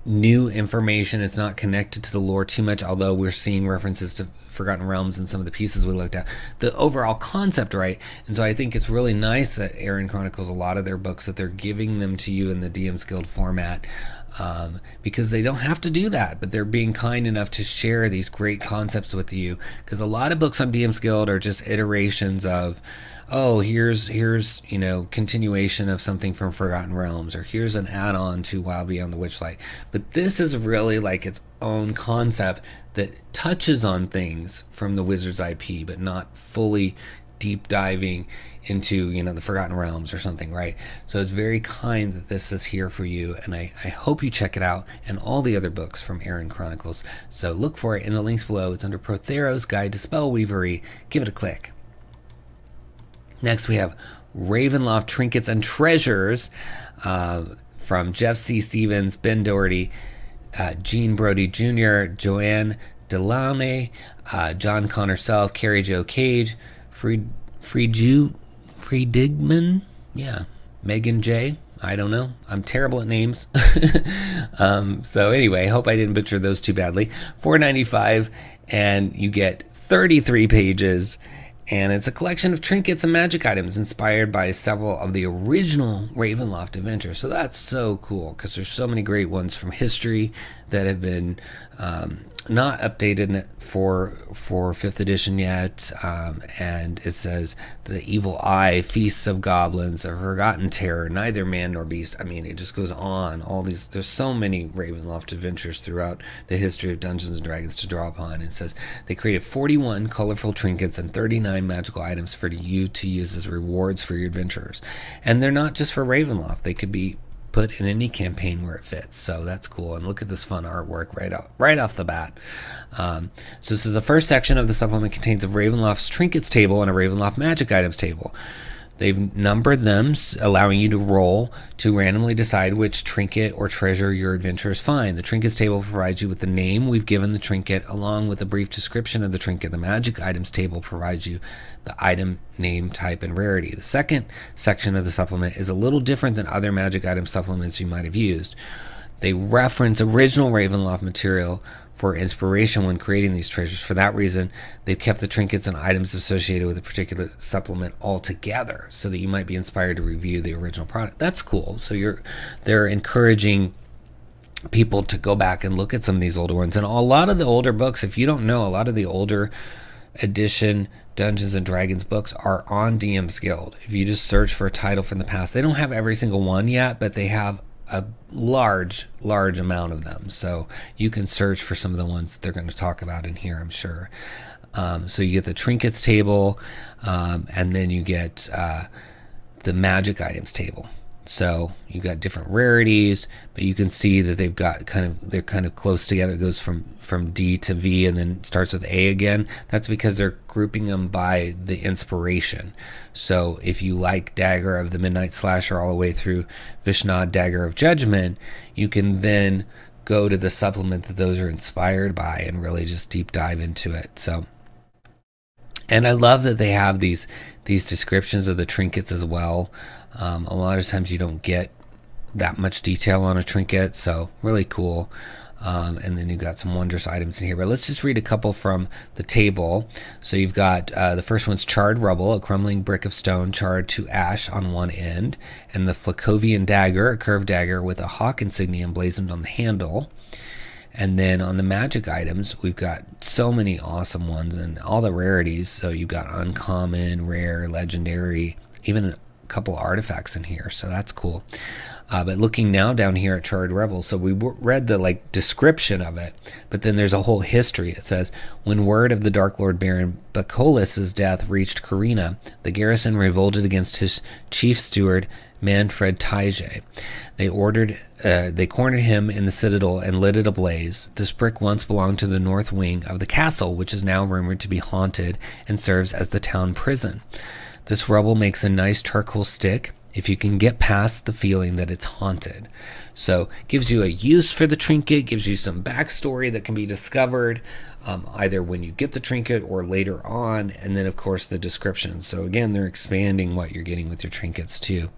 new information. It's not connected to the lore too much, although we're seeing references to Forgotten Realms in some of the pieces we looked at. The overall concept, right? And so I think it's really nice that Aaron Chronicles, a lot of their books, that they're giving them to you in the DM's Guild format, because they don't have to do that, but they're being kind enough to share these great concepts with you, because a lot of books on DM's Guild are just iterations of, here's continuation of something from Forgotten Realms, or here's an add-on to Wild Beyond the Witchlight. But this is really like its own concept that touches on things from the Wizards IP, but not fully deep diving into, the Forgotten Realms or something, right? So it's very kind that this is here for you, and I hope you check it out, and all the other books from Aaron Chronicles. So look for it in the links below. It's under Prothero's Guide to Spellweavery. Give it a click. Next, we have Ravenloft Trinkets and Treasures from Jeff C. Stevens, Ben Doherty, Gene Brody Jr., Joanne Delaunay, John Connor Self, Carrie Jo Cage, Friedigman, Megan J. I don't know. I'm terrible at names. So anyway, hope I didn't butcher those too badly. $4.95, and you get 33 pages. And it's a collection of trinkets and magic items inspired by several of the original Ravenloft adventures. So that's so cool, because there's so many great ones from history that have been not updated for 5th edition yet. And it says the Evil Eye, Feasts of Goblins, the Forgotten Terror, Neither Man Nor Beast. It just goes on. All these, there's so many Ravenloft adventures throughout the history of Dungeons and Dragons to draw upon. It says they created 41 colorful trinkets and 39 magical items for you to use as rewards for your adventurers. And they're not just for Ravenloft. They could be put in any campaign where it fits. So that's cool. And look at this fun artwork right off the bat. So this is the first section of the supplement, contains a Ravenloft's trinkets table and a Ravenloft magic items table. They've numbered them, allowing you to roll to randomly decide which trinket or treasure your adventurers find. The trinkets table provides you with the name we've given the trinket, along with a brief description of the trinket. The magic items table provides you the item, name, type, and rarity. The second section of the supplement is a little different than other magic item supplements you might have used. They reference original Ravenloft material for inspiration when creating these treasures. For that reason, they've kept the trinkets and items associated with a particular supplement all together, so that you might be inspired to review the original product. That's cool. So they're encouraging people to go back and look at some of these older ones. And a lot of the older books, if you don't know, a lot of the older edition Dungeons and Dragons books are on DM's Guild. If you just search for a title from the past, they don't have every single one yet, but they have a large amount of them. So you can search for some of the ones that they're going to talk about in here, I'm sure. So you get the trinkets table, and then you get the magic items table. So you've got different rarities, but you can see that they've got they're kind of close together. It goes from D to V and then starts with A again. That's because they're grouping them by the inspiration. So if you like Dagger of the Midnight Slasher all the way through 𝙬𝙤𝙩𝙬𝙧𝙬𝙀 Dagger of Judgment, you can then go to the supplement that those are inspired by and really just deep dive into it. So, and I love that they have these descriptions of the trinkets as well. A lot of times you don't get that much detail on a trinket, so really cool. And then you've got some wondrous items in here. But let's just read a couple from the table. So you've got the first one's charred rubble, a crumbling brick of stone charred to ash on one end, and the Flacovian dagger, a curved dagger with a hawk insignia emblazoned on the handle. And then on the magic items, we've got so many awesome ones and all the rarities. So you've got uncommon, rare, legendary, even a couple artifacts in here. So that's cool. But looking now down here at Charred Rebel, so we read the description of it, but then there's a whole history. It says, when word of the Dark Lord Baron Bacolus's death reached Carina, the garrison revolted against his chief steward, Manfred Tigé. They cornered him in the citadel and lit it ablaze. This brick once belonged to the north wing of the castle, which is now rumored to be haunted and serves as the town prison. This rubble makes a nice charcoal stick if you can get past the feeling that it's haunted. So gives you a use for the trinket, gives you some backstory that can be discovered either when you get the trinket or later on, and then of course the description. So again, they're expanding what you're getting with your trinkets too.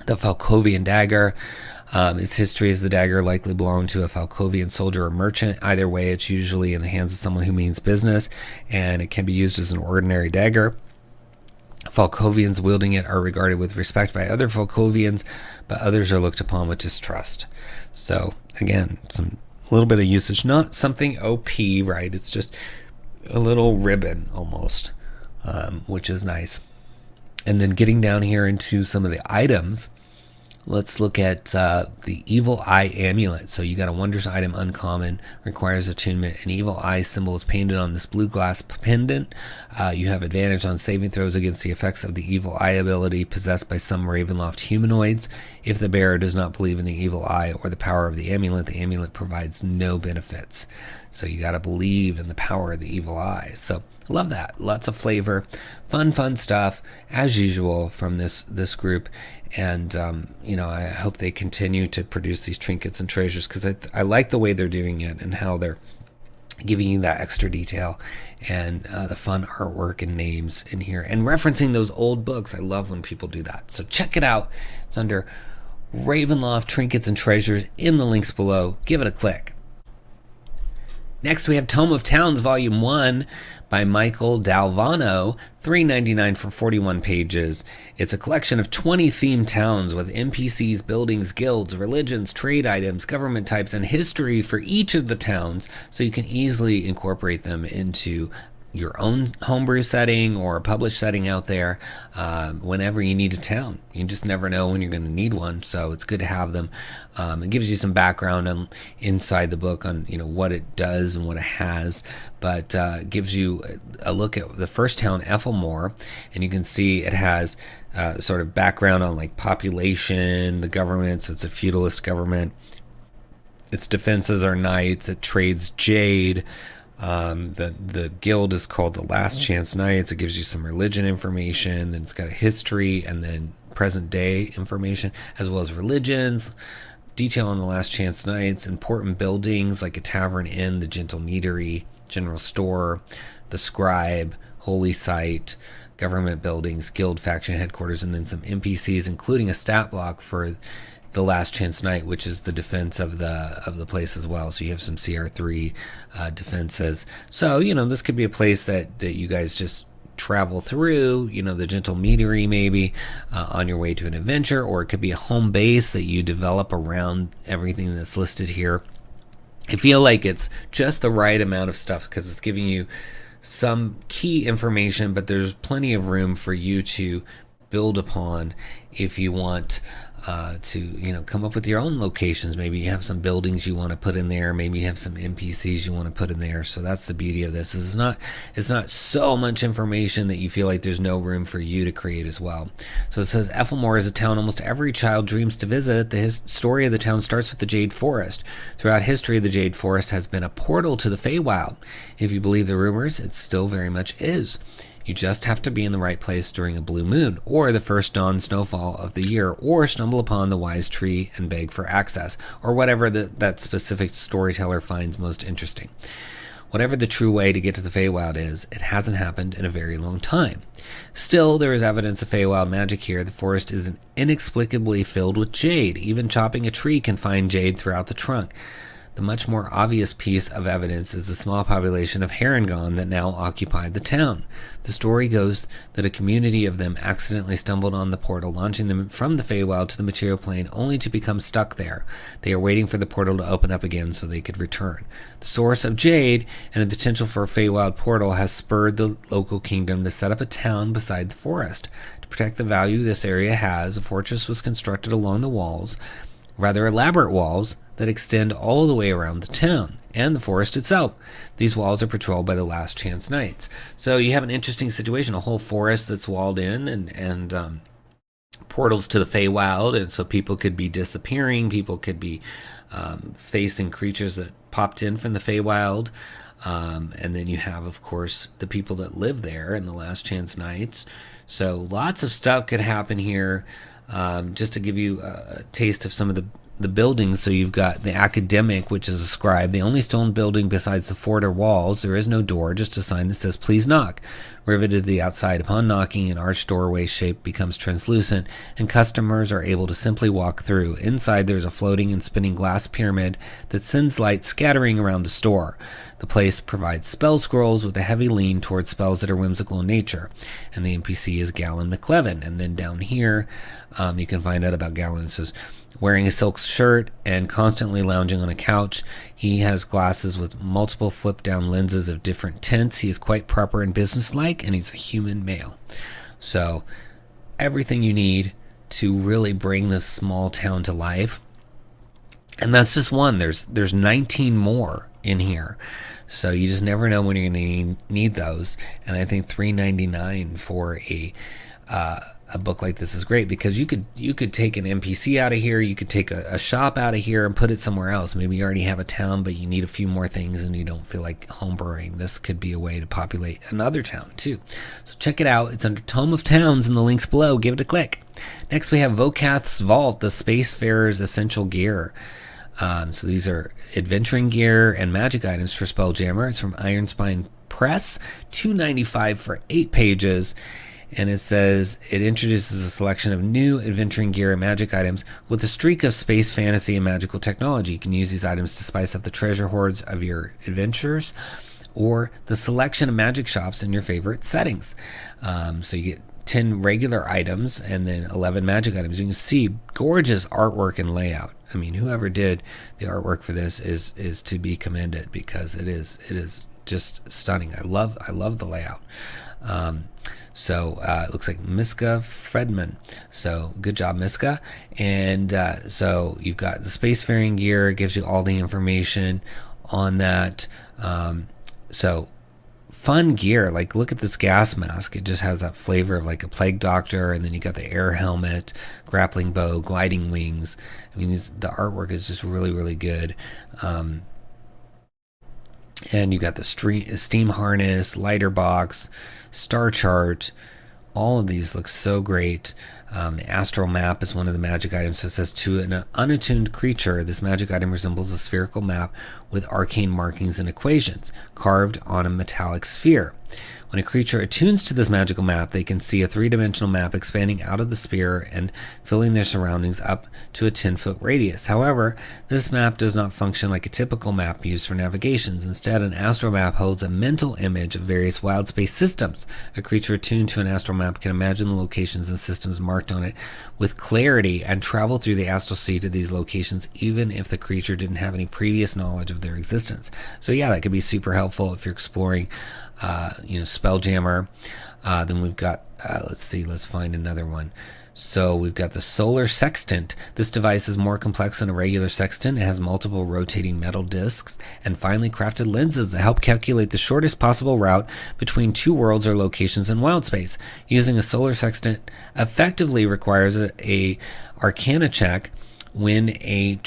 The Falcovian dagger, its history is the dagger likely belonged to a Falcovian soldier or merchant. Either way, it's usually in the hands of someone who means business, and it can be used as an ordinary dagger. Falcovians wielding it are regarded with respect by other Falcovians, but others are looked upon with distrust. So again, a little bit of usage, not something OP, right? It's just a little ribbon almost, which is nice. And then getting down here into some of the items, let's look at the Evil Eye Amulet. So you got a wondrous item, uncommon, requires attunement. An evil eye symbol is painted on this blue glass pendant. You have advantage on saving throws against the effects of the evil eye ability possessed by some Ravenloft humanoids. If the bearer does not believe in the evil eye or the power of the amulet provides no benefits. So you got to believe in the power of the evil eye. So I love that. Lots of flavor, fun stuff as usual from this group. And I hope they continue to produce these trinkets and treasures, because I like the way they're doing it and how they're giving you that extra detail and the fun artwork and names in here and referencing those old books. I love when people do that. So check it out. It's under Ravenloft Trinkets and Treasures in the links below. Give it a click. Next, we have Tome of Towns, Volume 1 by Michael Dalvano, $3.99 for 41 pages. It's a collection of 20 themed towns with NPCs, buildings, guilds, religions, trade items, government types, and history for each of the towns, so you can easily incorporate them into your own homebrew setting or a published setting out there whenever you need a town. You just never know when you're going to need one, so it's good to have them. It gives you some background inside the book on what it does and what it has, but gives you a look at the first town, Ethelmore, and you can see it has sort of background on population, the government, so it's a feudalist government. Its defenses are knights. It trades jade. The guild is called the Last Chance Knights. It gives you some religion information, then it's got a history and then present day information, as well as religions, detail on the Last Chance Knights, important buildings like a tavern, inn, the Gentle Meadery, general store, the scribe, holy site, government buildings, guild faction headquarters, and then some NPCs, including a stat block for the Last Chance Knight, which is the defense of the place as well. So you have some CR3 defenses. So this could be a place that you guys just travel through. The Gentle Meadery maybe on your way to an adventure, or it could be a home base that you develop around everything that's listed here. I feel like it's just the right amount of stuff because it's giving you some key information, but there's plenty of room for you to build upon if you want to come up with your own locations. Maybe you have some buildings you want to put in there. Maybe you have some NPCs you want to put in there. So that's the beauty of this. It's not so much information that you feel like there's no room for you to create as well. So it says Ethelmore is a town almost every child dreams to visit. The story of the town starts with the Jade Forest. Throughout history, the Jade Forest has been a portal to the Feywild. If you believe the rumors, it still very much is. You just have to be in the right place during a blue moon, or the first dawn snowfall of the year, or stumble upon the wise tree and beg for access, or whatever that specific storyteller finds most interesting. Whatever the true way to get to the Feywild is, it hasn't happened in a very long time. Still, there is evidence of Feywild magic here. The forest is inexplicably filled with jade. Even chopping a tree can find jade throughout the trunk. The much more obvious piece of evidence is the small population of Harengon that now occupy the town. The story goes that a community of them accidentally stumbled on the portal, launching them from the Feywild to the material plane, only to become stuck there. They are waiting for the portal to open up again so they could return. The source of jade and the potential for a Feywild portal has spurred the local kingdom to set up a town beside the forest. To protect the value this area has, a fortress was constructed along the walls, rather elaborate walls that extend all the way around the town and the forest itself. These walls are patrolled by the Last Chance Knights. So you have an interesting situation, a whole forest that's walled in and portals to the Feywild, and so people could be disappearing, people could be facing creatures that popped in from the Feywild. And then you have, of course, the people that live there and the Last Chance Knights. So lots of stuff could happen here. Just to give you a taste of some of the buildings, so you've got the Academic, which is a scribe, the only stone building besides the fort or walls. There is no door, just a sign that says "Please knock." Riveted to the outside, upon knocking, an arched doorway shape becomes translucent, and customers are able to simply walk through. Inside, there's a floating and spinning glass pyramid that sends light scattering around the store. The place provides spell scrolls with a heavy lean towards spells that are whimsical in nature, and the NPC is Galen McLevin. And then down here, you can find out about Galen. It says, wearing a silk shirt and constantly lounging on a couch, he has glasses with multiple flip-down lenses of different tints. He is quite proper and businesslike, and he's a human male. So everything you need to really bring this small town to life. And that's just one. There's 19 more in here. So you just never know when you're going to need those. And I think $3.99 for a book like this is great, because you could take an NPC out of here, you could take a shop out of here and put it somewhere else. Maybe you already have a town, but you need a few more things and you don't feel like homebrewing. This could be a way to populate another town too. So check it out. It's under Tome of Towns in the links below. Give it a click. Next we have Vocath's Vault, the Spacefarer's Essential Gear. So these are adventuring gear and magic items for Spelljammer. It's from Iron Spine Press, $2.95 for 8 pages. And it says it introduces a selection of new adventuring gear and magic items with a streak of space fantasy and magical technology. You can use these items to spice up the treasure hoards of your adventures or the selection of magic shops in your favorite settings. So you get 10 regular items and then 11 magic items. You can see gorgeous artwork and layout. I mean, whoever did the artwork for this is to be commended, because it is just stunning. I love the layout. So it looks like Miska Fredman. So good job, Miska. And so you've got the spacefaring gear. It gives you all the information on that. So fun gear. Like, look at this gas mask. It just has that flavor of like a plague doctor. And then you got the air helmet, grappling bow, gliding wings. I mean, the artwork is just really, really good. And you got the steam harness, lighter box, star chart. All of these look so great. The astral map is one of the magic items. So it says, to an unattuned creature, this magic item resembles a spherical map with arcane markings and equations carved on a metallic sphere. When a creature attunes to this magical map, they can see a 3-dimensional map expanding out of the sphere and filling their surroundings up to a 10-foot radius. However, this map does not function like a typical map used for navigations. Instead, an astral map holds a mental image of various Wildspace systems. A creature attuned to an astral map can imagine the locations and systems marked on it with clarity and travel through the astral sea to these locations, even if the creature didn't have any previous knowledge of their existence. So yeah, that could be super helpful if you're exploring Spelljammer. Then we've got, let's find another one. So we've got the solar sextant. This device is more complex than a regular sextant. It has multiple rotating metal discs and finely crafted lenses that help calculate the shortest possible route between two worlds or locations in Wildspace. Using a solar sextant effectively requires a Arcana check when a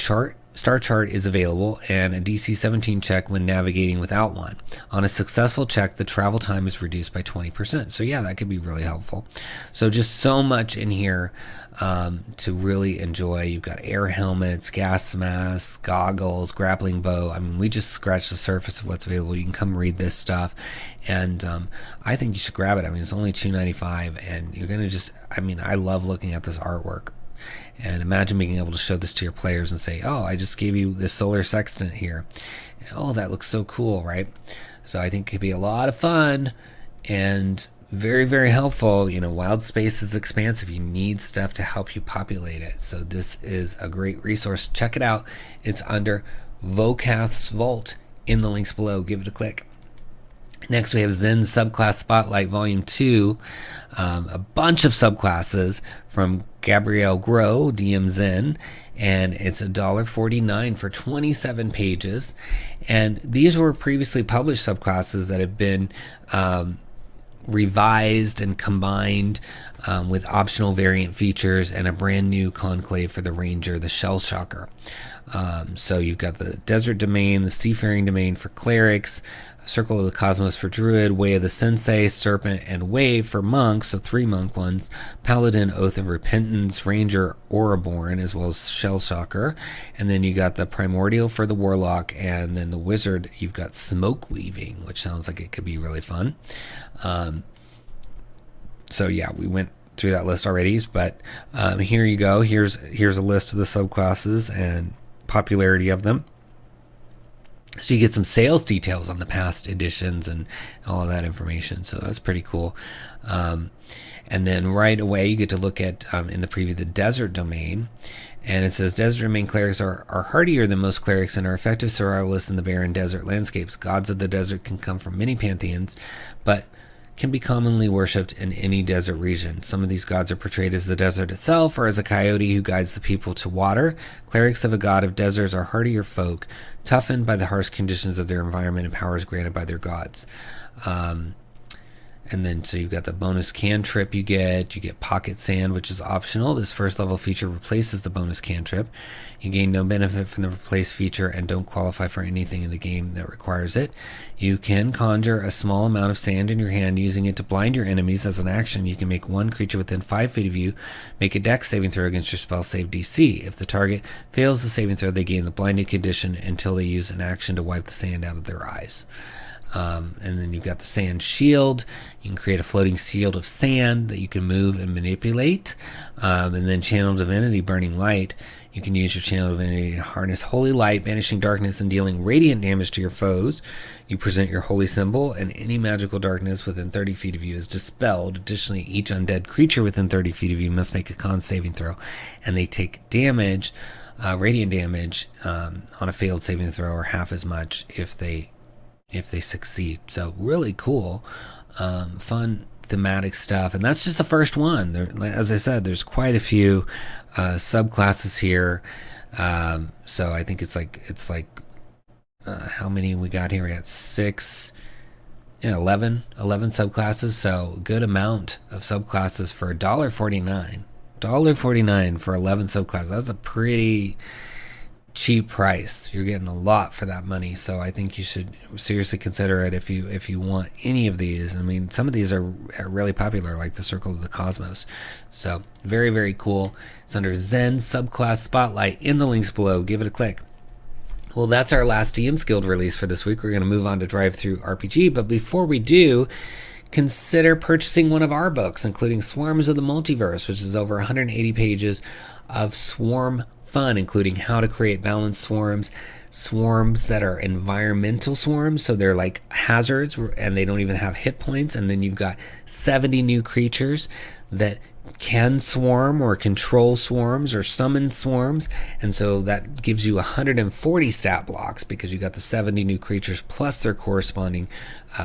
star chart is available, and a DC 17 check when navigating without one. On a successful check, the travel time is reduced by 20%. So yeah, that could be really helpful. So just so much in here to really enjoy. You've got air helmets, gas masks, goggles, grappling bow. I mean, we just scratched the surface of what's available. You can come read this stuff, and I think you should grab it. I mean, it's only $2.95, and you're gonna just, I mean, I love looking at this artwork. And imagine being able to show this to your players and say, oh, I just gave you this solar sextant here. Oh, that looks so cool, right? So I think it could be a lot of fun and very, very helpful. You know, Wildspace is expansive. You need stuff to help you populate it. So this is a great resource. Check it out. It's under Vocath's Vault in the links below. Give it a click. Next, we have Zen Subclass Spotlight Volume 2, a bunch of subclasses from Gabrielle Groh, DM Zen, and it's $1.49 for 27 pages. And these were previously published subclasses that have been revised and combined with optional variant features and a brand new conclave for the Ranger, the Shell Shocker. So you've got the Desert Domain, the Seafaring Domain for Clerics, Circle of the Cosmos for Druid, Way of the Sensei, Serpent, and Wave for Monks, so 3 monk ones, Paladin, Oath of Repentance, Ranger, Ouroboros, as well as Shell Shocker. And then you got the Primordial for the Warlock, and then the Wizard, you've got Smoke Weaving, which sounds like it could be really fun. So yeah, we went through that list already, but here you go. Here's a list of the subclasses and popularity of them. So you get some sales details on the past editions and all of that information. So that's pretty cool. And then right away you get to look at, in the preview, the Desert Domain. And it says, Desert Domain clerics are hardier than most clerics and are effective survivalists in the barren desert landscapes. Gods of the desert can come from many pantheons, but can be commonly worshipped in any desert region. Some of these gods are portrayed as the desert itself or as a coyote who guides the people to water. Clerics of a god of deserts are hardier folk, toughened by the harsh conditions of their environment and powers granted by their gods. And then so you've got the bonus cantrip you get Pocket Sand, which is optional. This first level feature replaces the bonus cantrip. You gain no benefit from the replace feature and don't qualify for anything in the game that requires it. You can conjure a small amount of sand in your hand, using it to blind your enemies. As an action, you can make one creature within 5 feet of you make a dex saving throw against your spell save DC. If the target fails the saving throw, they gain the blinded condition until they use an action to wipe the sand out of their eyes. And then you've got the sand shield. You can create a floating shield of sand that you can move and manipulate. And then channel divinity, burning light. You can use your channel divinity to harness holy light, banishing darkness and dealing radiant damage to your foes. You present your holy symbol, and any magical darkness within 30 feet of you is dispelled. Additionally, each undead creature within 30 feet of you must make a con saving throw, and they take damage, radiant damage, on a failed saving throw, or half as much if they succeed. So really cool, fun thematic stuff. And that's just the first one. As I said, there's quite a few subclasses here. So I think it's like how many we got here? We got 11 subclasses. So a good amount of subclasses for $1.49. $1.49 for 11 subclasses. That's a pretty cheap price. You're getting a lot for that money, so I think you should seriously consider it if you want any of these. I mean, some of these are really popular, like the Circle of the Cosmos. So very, very cool. It's under Zen Subclass Spotlight in the links below. Give it a click. Well, that's our last DM's Guild release for this week. We're going to move on to DriveThruRPG, but before we do, consider purchasing one of our books, including Swarms of the Multiverse, which is over 180 pages of swarm fun, including how to create balanced swarms that are environmental swarms, so they're like hazards and they don't even have hit points. And then you've got 70 new creatures that can swarm or control swarms or summon swarms, and so that gives you 140 stat blocks because you got the 70 new creatures plus their corresponding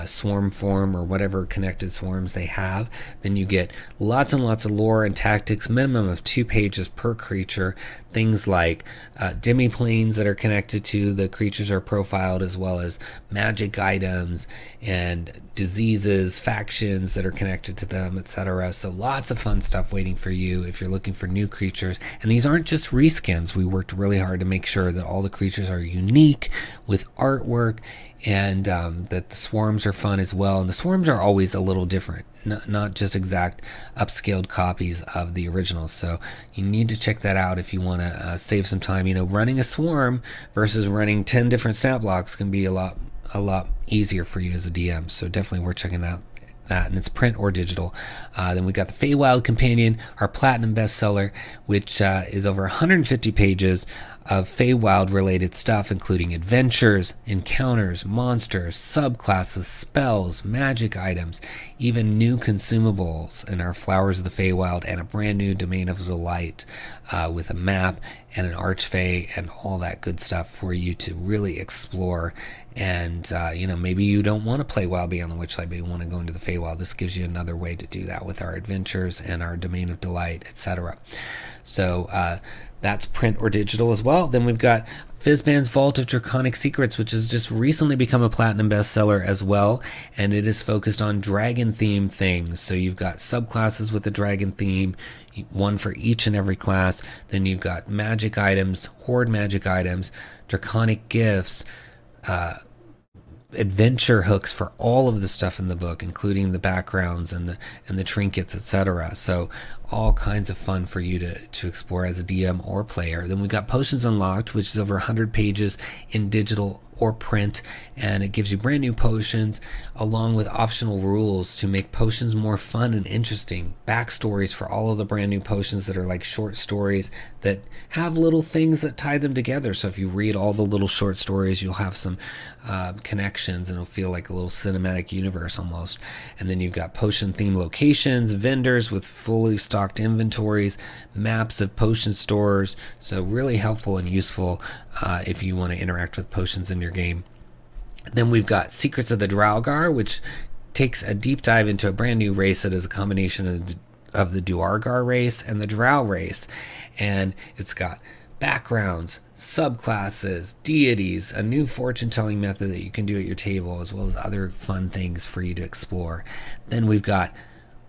swarm form or whatever connected swarms they have. Then you get lots and lots of lore and tactics, minimum of 2 pages per creature. Things like demi-planes that are connected to the creatures are profiled, as well as magic items and diseases, factions that are connected to them, etc. So lots of fun stuff waiting for you if you're looking for new creatures. And these aren't just reskins. We worked really hard to make sure that all the creatures are unique with artwork, and that the swarms are fun as well. And the swarms are always a little different, not just exact upscaled copies of the originals. So you need to check that out if you want to save some time. Running a swarm versus running 10 different stat blocks can be a lot easier for you as a DM. So definitely worth checking out that, and it's print or digital. Then we got the Feywild Companion, our platinum bestseller, which is over 150 pages of Feywild related stuff, including adventures, encounters, monsters, subclasses, spells, magic items, even new consumables in our Flowers of the Feywild, and a brand new Domain of Delight with a map and an archfey and all that good stuff for you to really explore. And maybe you don't want to play Wild Beyond the Witchlight, but you want to go into the Feywild. This gives you another way to do that with our adventures and our Domain of Delight, etc. So that's print or digital as well. Then we've got Fizban's Vault of Draconic Secrets, which has just recently become a platinum bestseller as well, and it is focused on dragon themed things. So you've got subclasses with the dragon theme, one for each and every class. Then you've got magic items, horde magic items, draconic gifts, adventure hooks for all of the stuff in the book, including the backgrounds and the trinkets, etc. So all kinds of fun for you to explore as a DM or player. Then we got Potions Unlocked, which is over 100 pages in digital or print, and it gives you brand new potions along with optional rules to make potions more fun and interesting. Backstories for all of the brand new potions that are like short stories that have little things that tie them together. So if you read all the little short stories, you'll have some connections, and it'll feel like a little cinematic universe almost. And then you've got potion themed locations, vendors with fully stocked inventories, maps of potion stores. So really helpful and useful if you want to interact with potions in your game. Then we've got Secrets of the Draugr, which takes a deep dive into a brand new race that is a combination of the Duergar race and the Drow race. And it's got backgrounds, subclasses, deities, a new fortune-telling method that you can do at your table, as well as other fun things for you to explore. Then we've got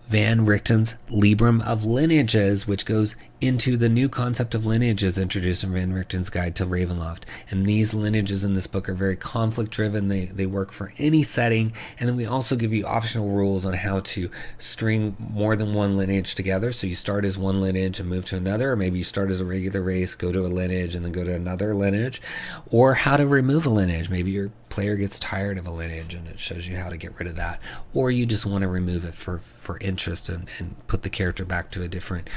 Van Richten's Librum of Lineages, which goes into the new concept of lineages introduced in Van Richten's Guide to Ravenloft. And these lineages in this book are very conflict driven. They work for any setting. And then we also give you optional rules on how to string more than one lineage together. So you start as one lineage and move to another, or maybe you start as a regular race, go to a lineage, and then go to another lineage, or how to remove a lineage. Maybe your player gets tired of a lineage and it shows you how to get rid of that, or you just want to remove it for interest and put the character back to a different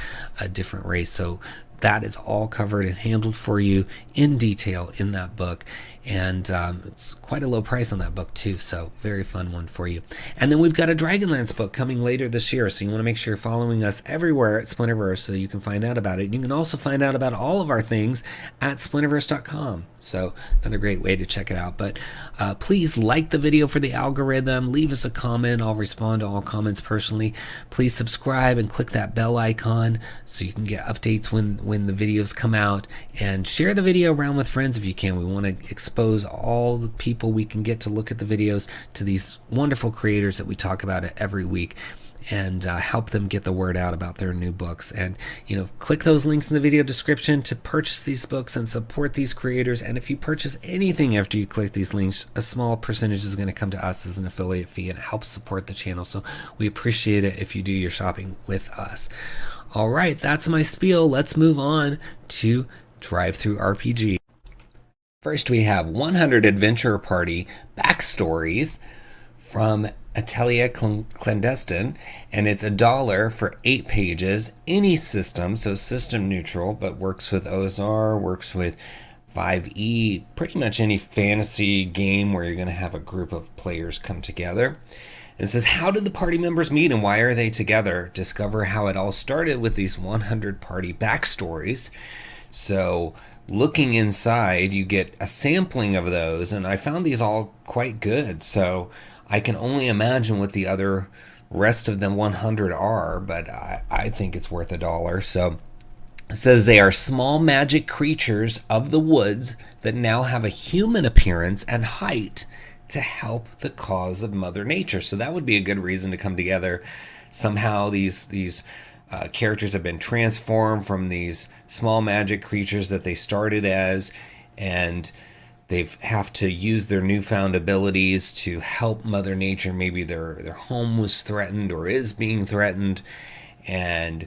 race. So that is all covered and handled for you in detail in that book, and it's quite a low price on that book too, so very fun one for you. And then we've got a Dragonlance book coming later this year, so you want to make sure you're following us everywhere at Splinterverse so you can find out about it. You can also find out about all of our things at splinterverse.com, so another great way to check it out. But please like the video for the algorithm, leave us a comment. I'll respond to all comments personally. Please subscribe and click that bell icon so you can get updates when the videos come out, and share the video around with friends if you can. We want to expose all the people we can get to look at the videos to these wonderful creators that we talk about every week, and help them get the word out about their new books. And click those links in the video description to purchase these books and support these creators. And if you purchase anything after you click these links, a small percentage is going to come to us as an affiliate fee, and it helps support the channel. So we appreciate it if you do your shopping with us. All right, that's my spiel. Let's move on to DriveThruRPG. First, we have 100 Adventurer Party Backstories from Atelier Clandestine, and it's $1 for 8 pages. Any system, so system neutral, but works with OSR, works with 5e, pretty much any fantasy game where you're going to have a group of players come together. It says, how did the party members meet and why are they together? Discover how it all started with these 100 party backstories. So looking inside, you get a sampling of those, and I found these all quite good. So I can only imagine what the other rest of the 100 are, but I think it's worth $1. So it says they are small magic creatures of the woods that now have a human appearance and height to help the cause of Mother Nature. So that would be a good reason to come together. Somehow these characters have been transformed from these small magic creatures that they started as, and they have to use their newfound abilities to help Mother Nature. Maybe their home was threatened or is being threatened, and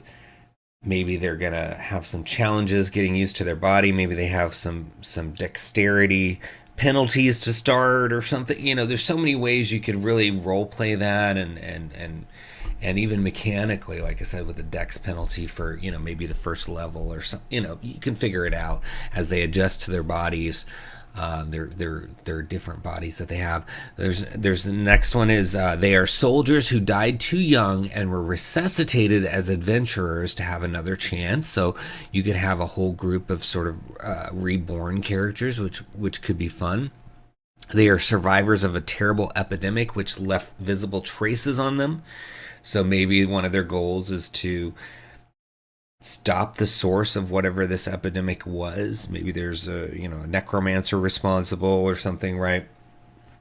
maybe they're gonna have some challenges getting used to their body. Maybe they have some dexterity penalties to start or something. You know, there's so many ways you could really role play that, and even mechanically, like I said, with a dex penalty for, you know, maybe the first level or something. You know, you can figure it out as they adjust to their bodies. Their different bodies that they have. There's the next one is they are soldiers who died too young and were resuscitated as adventurers to have another chance. So you could have a whole group of sort of reborn characters, which could be fun. They are survivors of a terrible epidemic which left visible traces on them. So maybe one of their goals is to stop the source of whatever this epidemic was. Maybe there's a necromancer responsible or something, right?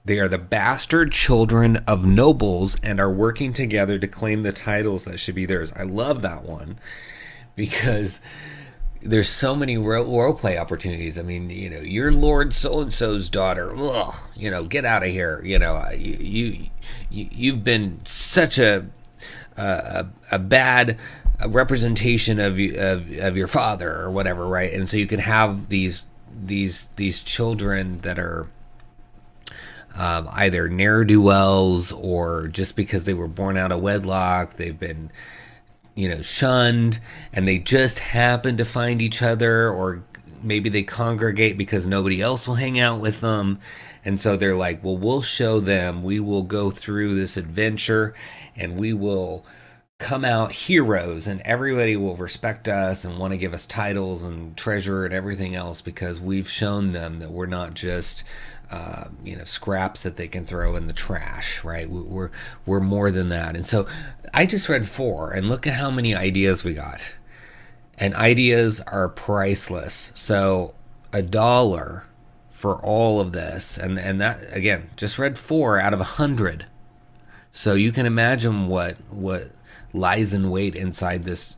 They are the bastard children of nobles and are working together to claim the titles that should be theirs. I love that one because there's so many role play opportunities. I mean, you know, you're Lord so-and-so's daughter. Ugh, you know, get out of here. You know, you've been such a bad representation of your father or whatever, right? And so you can have these children that are either ne'er-do-wells, or just because they were born out of wedlock, they've been, you know, shunned, and they just happen to find each other, or maybe they congregate because nobody else will hang out with them, and so they're like, well, we'll show them, we will go through this adventure, and we will come out heroes, and everybody will respect us and want to give us titles and treasure and everything else because we've shown them that we're not just scraps that they can throw in the trash, right? We're more than that. And so I just read 4, and look at how many ideas we got, and ideas are priceless. So $1 for all of this, and that, again, just read 4 out of 100. So you can imagine what lies in wait inside this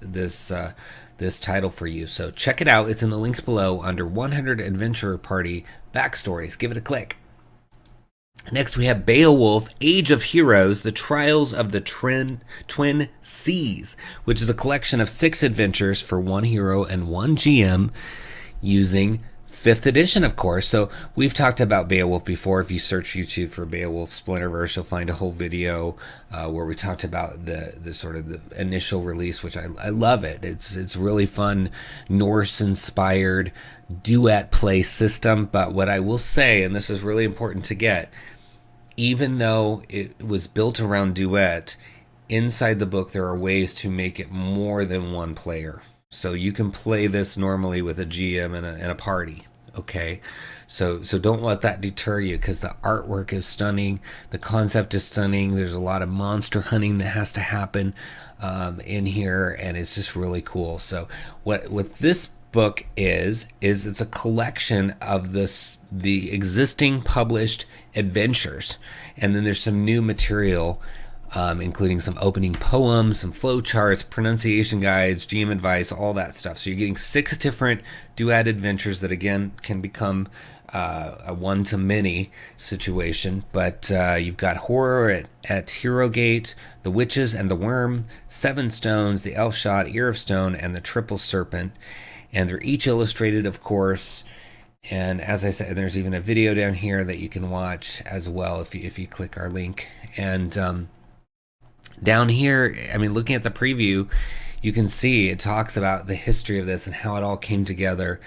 title for you. So check it out. It's in the links below under 100 Adventurer Party Backstories. Give it a click. Next, we have Beowulf, Age of Heroes, The Trials of the Twin Seas, which is a collection of 6 adventures for 1 hero and 1 GM using 5th edition, of course. So we've talked about Beowulf before. If you search YouTube for Beowulf Splinterverse, you'll find a whole video where we talked about the sort of the initial release, which I love it. It's really fun, Norse-inspired duet play system. But what I will say, and this is really important to get, even though it was built around duet, inside the book there are ways to make it more than 1 player. So you can play this normally with a GM and a party. Okay, so don't let that deter you, because the artwork is stunning, the concept is stunning. There's a lot of monster hunting that has to happen in here, and it's just really cool. So what this book is it's a collection of the existing published adventures, and then there's some new material, including some opening poems, some flowcharts, pronunciation guides, GM advice, all that stuff. So you're getting 6 different duet adventures that, again, can become a one-to-many situation. But you've got Horror at Hero Gate, The Witches and the Worm, 7 Stones, The Elf Shot, Ear of Stone, and The Triple Serpent. And they're each illustrated, of course. And as I said, there's even a video down here that you can watch as well if you click our link. And down here, I mean, looking at the preview, you can see it talks about the history of this and how it all came together.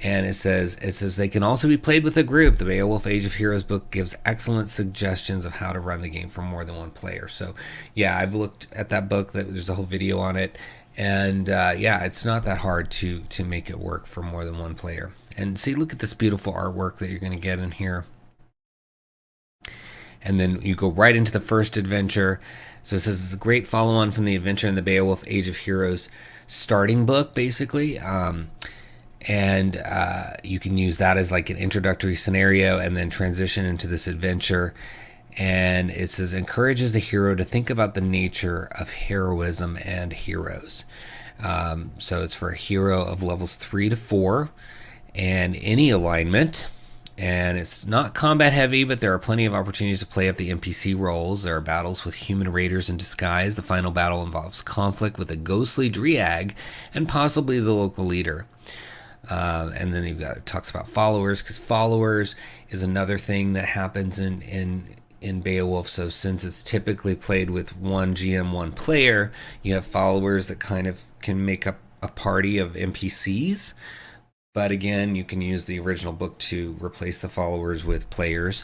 And it says they can also be played with a group. The Beowulf Age of Heroes book gives excellent suggestions of how to run the game for more than 1 player. So yeah, I've looked at that book. There's a whole video on it. And yeah, it's not that hard to make it work for more than 1 player. And see, look at this beautiful artwork that you're going to get in here. and then you go right into the first adventure. So it says it's a great follow-on from the adventure in the Beowulf Age of Heroes starting book, basically. And you can use that as like an introductory scenario and then transition into this adventure. And it says encourages the hero to think about the nature of heroism and heroes. So it's for a hero of levels 3 to 4 and any alignment. And it's not combat heavy, but there are plenty of opportunities to play up the NPC roles. There are battles with human raiders in disguise. The final battle involves conflict with a ghostly Dryag and possibly the local leader. And then it talks about followers, because followers is another thing that happens in Beowulf. So since it's typically played with one GM, one player, you have followers that kind of can make up a party of NPCs. But again, you can use the original book to replace the followers with players.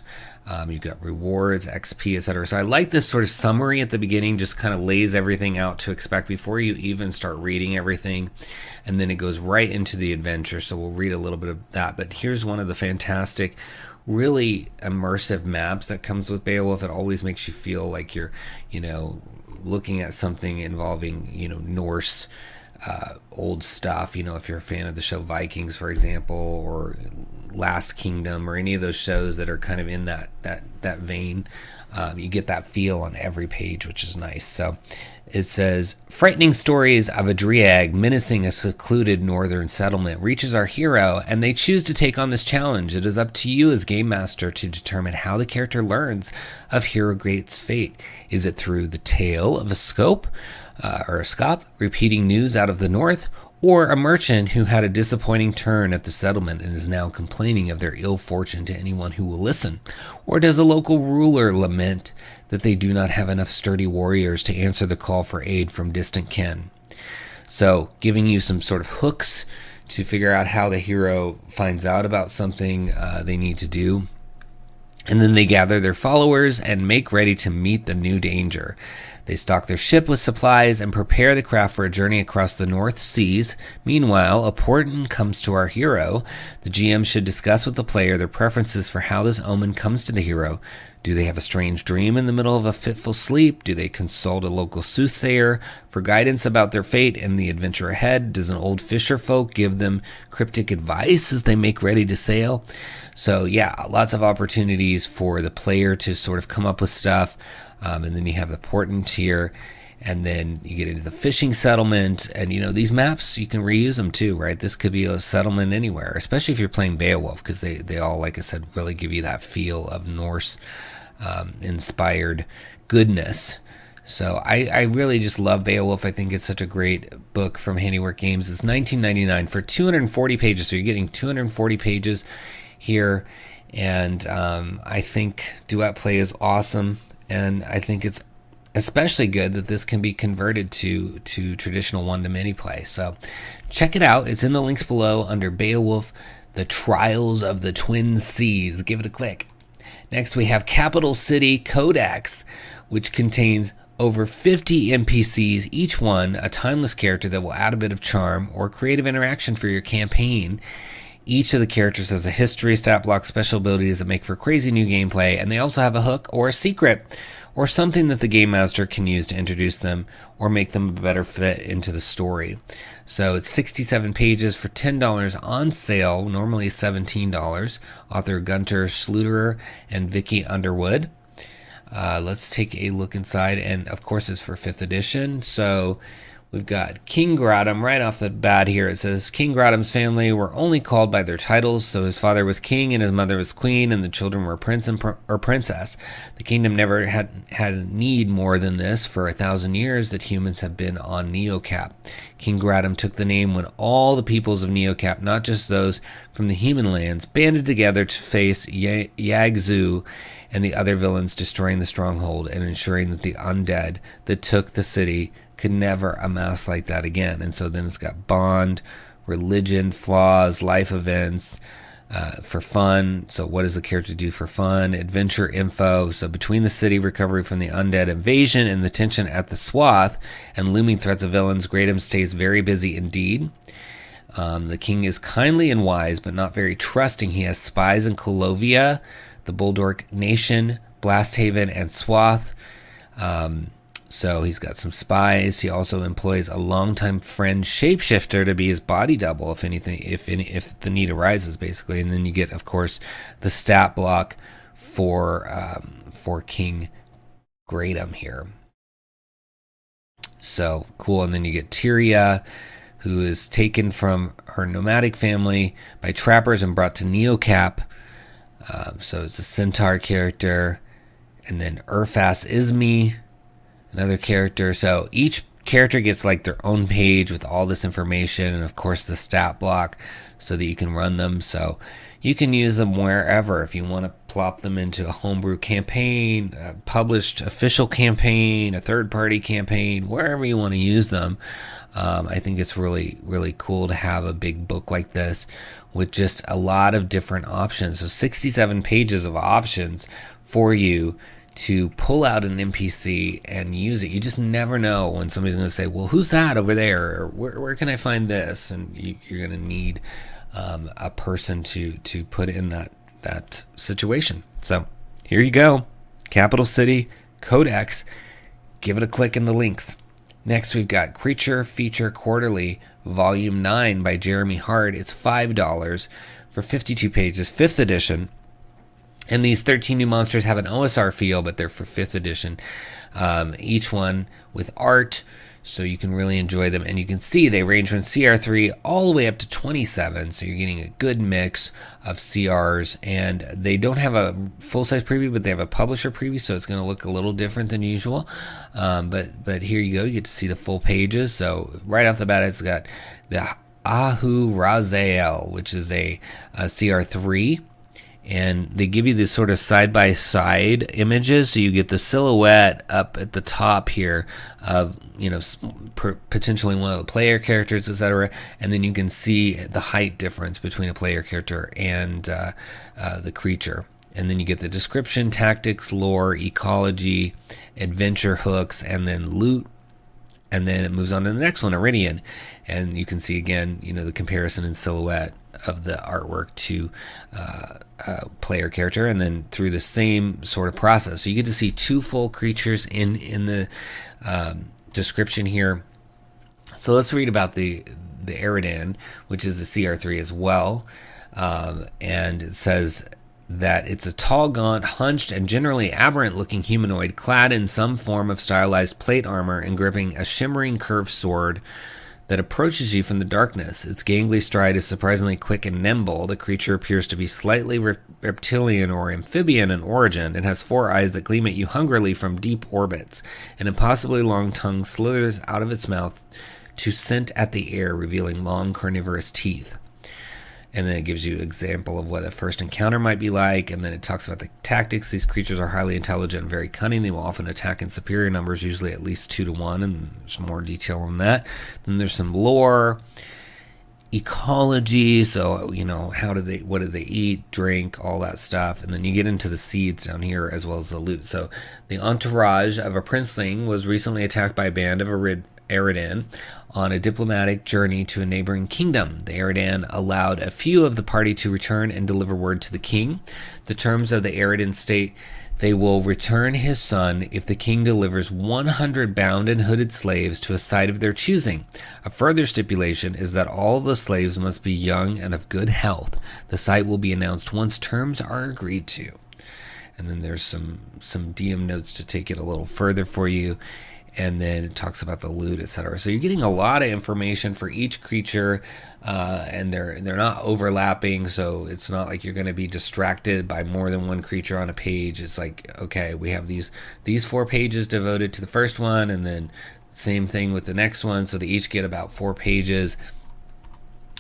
You've got rewards, XP, etc. So I like this sort of summary at the beginning, just kind of lays everything out to expect before you even start reading everything. And then it goes right into the adventure. So we'll read a little bit of that. But here's one of the fantastic, really immersive maps that comes with Beowulf. It always makes you feel like you're, looking at something involving, Norse old stuff. If you're a fan of the show Vikings, for example, or Last Kingdom, or any of those shows that are kind of in that vein, you get that feel on every page, which is nice. So it says, frightening stories of a Dryag menacing a secluded northern settlement reaches our hero, and they choose to take on this challenge. It is up to you as game master to determine how the character learns of 𝘽𝙤𝙘𝙀's fate. Is it through the tale of a scop, repeating news out of the north, or a merchant who had a disappointing turn at the settlement and is now complaining of their ill fortune to anyone who will listen? Or does a local ruler lament that they do not have enough sturdy warriors to answer the call for aid from distant kin? So giving you some sort of hooks to figure out how the hero finds out about something they need to do. And then they gather their followers and make ready to meet the new danger. They stock their ship with supplies and prepare the craft for a journey across the North Seas. Meanwhile, a portent comes to our hero. The GM should discuss with the player their preferences for how this omen comes to the hero. Do they have a strange dream in the middle of a fitful sleep? Do they consult a local soothsayer for guidance about their fate and the adventure ahead? Does an old fisher folk give them cryptic advice as they make ready to sail? So yeah, lots of opportunities for the player to sort of come up with stuff. And then you have the portent here, and then you get into the fishing settlement. And these maps, you can reuse them too, right? This could be a settlement anywhere, especially if you're playing Beowulf, because they all, like I said, really give you that feel of Norse inspired goodness. So I really just love Beowulf. I think it's such a great book from Handiwork Games. It's $19.99 for 240 pages. So you're getting 240 pages here. And I think duet play is awesome. And I think it's especially good that this can be converted to traditional one-to-many play. So check it out. It's in the links below under Beowulf, The Trials of the Twin Seas. Give it a click. Next, we have Capital City Codex, which contains over 50 NPCs, each one a timeless character that will add a bit of charm or creative interaction for your campaign. Each of the characters has a history, stat block, special abilities that make for crazy new gameplay, and they also have a hook or a secret or something that the game master can use to introduce them or make them a better fit into the story. So it's 67 pages for $10 on sale, normally $17. Author Gunter Schluterer and Vicky Underwood. Let's take a look inside, and of course it's for 5th edition. So we've got King Gradam right off the bat here. It says, King Gradam's family were only called by their titles, so his father was king and his mother was queen, and the children were prince or princess. The kingdom never had need more than this for 1,000 years that humans have been on Neocap. King Gradam took the name when all the peoples of Neocap, not just those from the human lands, banded together to face Yak-Zu and the other villains, destroying the stronghold and ensuring that the undead that took the city could never amass like that again. And so then it's got bond, religion, flaws, life events, for fun. So what does the character do for fun? Adventure info. So between the city, recovery from the undead invasion, and the tension at the swath and looming threats of villains, Gradam stays very busy indeed. The king is kindly and wise, but not very trusting. He has spies in Colovia, the Boldorc nation, Blasthaven, and Swath. So he's got some spies. He also employs a longtime friend shapeshifter to be his body double if the need arises, basically. And then you get, of course, the stat block for King 𝙤𝙤 here. So cool. And then you get Tyria, who is taken from her nomadic family by trappers and brought to Neocap. So it's a centaur character. And then Urfas Ismi, another character. So each character gets like their own page with all this information, and of course the stat block so that you can run them. So you can use them wherever. If you want to plop them into a homebrew campaign, a published official campaign, a third-party campaign, wherever you want to use them. I think it's really, really cool to have a big book like this with just a lot of different options. So 67 pages of options for you to pull out an NPC and use it. You just never know when somebody's going to say, well, who's that over there? Or where can I find this? And you're going to need a person to put in that situation. So here you go. Capital City Codex. Give it a click in the links. Next, we've got Creature Feature Quarterly, Volume 9 by Jeremy Hart. It's $5 for 52 pages, 5th edition. And these 13 new monsters have an OSR feel, but they're for 5th edition. Each one with art, so you can really enjoy them. And you can see they range from CR3 all the way up to 27, so you're getting a good mix of CRs. And they don't have a full-size preview, but they have a publisher preview, so it's going to look a little different than usual. But here you go. You get to see the full pages. So right off the bat, it's got the 𝙭𝙬𝙬𝙬, which is a CR3. And they give you this sort of side-by-side images, so you get the silhouette up at the top here of, potentially one of the player characters, etc. And then you can see the height difference between a player character and the creature. And then you get the description, tactics, lore, ecology, adventure hooks, and then loot. And then it moves on to the next one, Iridian. And you can see again, the comparison in silhouette of the artwork to player character, and then through the same sort of process. So you get to see 2 full creatures in the description here. So let's read about the 𝙤𝙤𝙬𝙬, which is a CR3 as well. And it says that it's a tall, gaunt, hunched, and generally aberrant-looking humanoid clad in some form of stylized plate armor and gripping a shimmering curved sword that approaches you from the darkness. Its gangly stride is surprisingly quick and nimble. The creature appears to be slightly reptilian or amphibian in origin. It has 4 eyes that gleam at you hungrily from deep orbits. An impossibly long tongue slithers out of its mouth to scent at the air, revealing long carnivorous teeth. And then it gives you an example of what a first encounter might be like. And then it talks about the tactics. These creatures are highly intelligent and very cunning. They will often attack in superior numbers, usually at least 2 to 1. And there's more detail on that. Then there's some lore, ecology. So, what do they eat, drink, all that stuff. And then you get into the seeds down here as well as the loot. So the entourage of a princeling was recently attacked by a band of 𝙤𝙤𝙬𝙬 on a diplomatic journey to a neighboring kingdom. The 𝙤𝙤𝙬 allowed a few of the party to return and deliver word to the king. The terms of the 𝙤𝙤𝙬 state they will return his son if the king delivers 100 bound and hooded slaves to a site of their choosing. A further stipulation is that all of the slaves must be young and of good health. The site will be announced once terms are agreed to. And then there's some DM notes to take it a little further for you. And then it talks about the loot, etc. So you're getting a lot of information for each creature, and they're not overlapping, so it's not like you're going to be distracted by more than one creature on a page. It's like, okay, we have these 4 pages devoted to the first one, and then same thing with the next one, so they each get about 4 pages.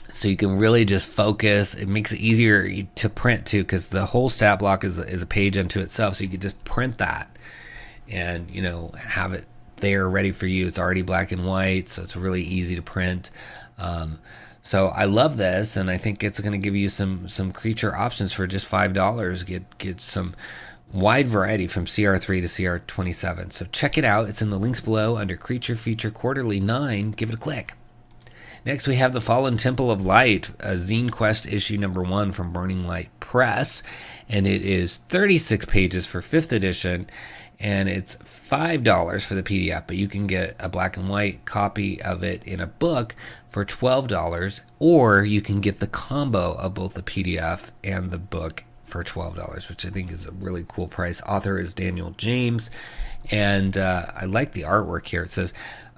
So you can really just focus. It makes it easier to print too, because the whole stat block is a page unto itself, so you can just print that and have it there ready for you. It's already black and white, so it's really easy to print. So I love this, and I think it's going to give you some creature options for just $5. Get some wide variety from CR3 to CR27. So check it out. It's in the links below under Creature Feature Quarterly 9. Give it a click. Next, we have The Fallen Temple of Light, a Zine Quest issue number 1 from Burning Light Press, and it is 36 pages for 5th edition, and it's $5 for the PDF, but you can get a black and white copy of it in a book for $12, or you can get the combo of both the PDF and the book for $12, which I think is a really cool price. Author is Daniel James, and I like the artwork here. It says,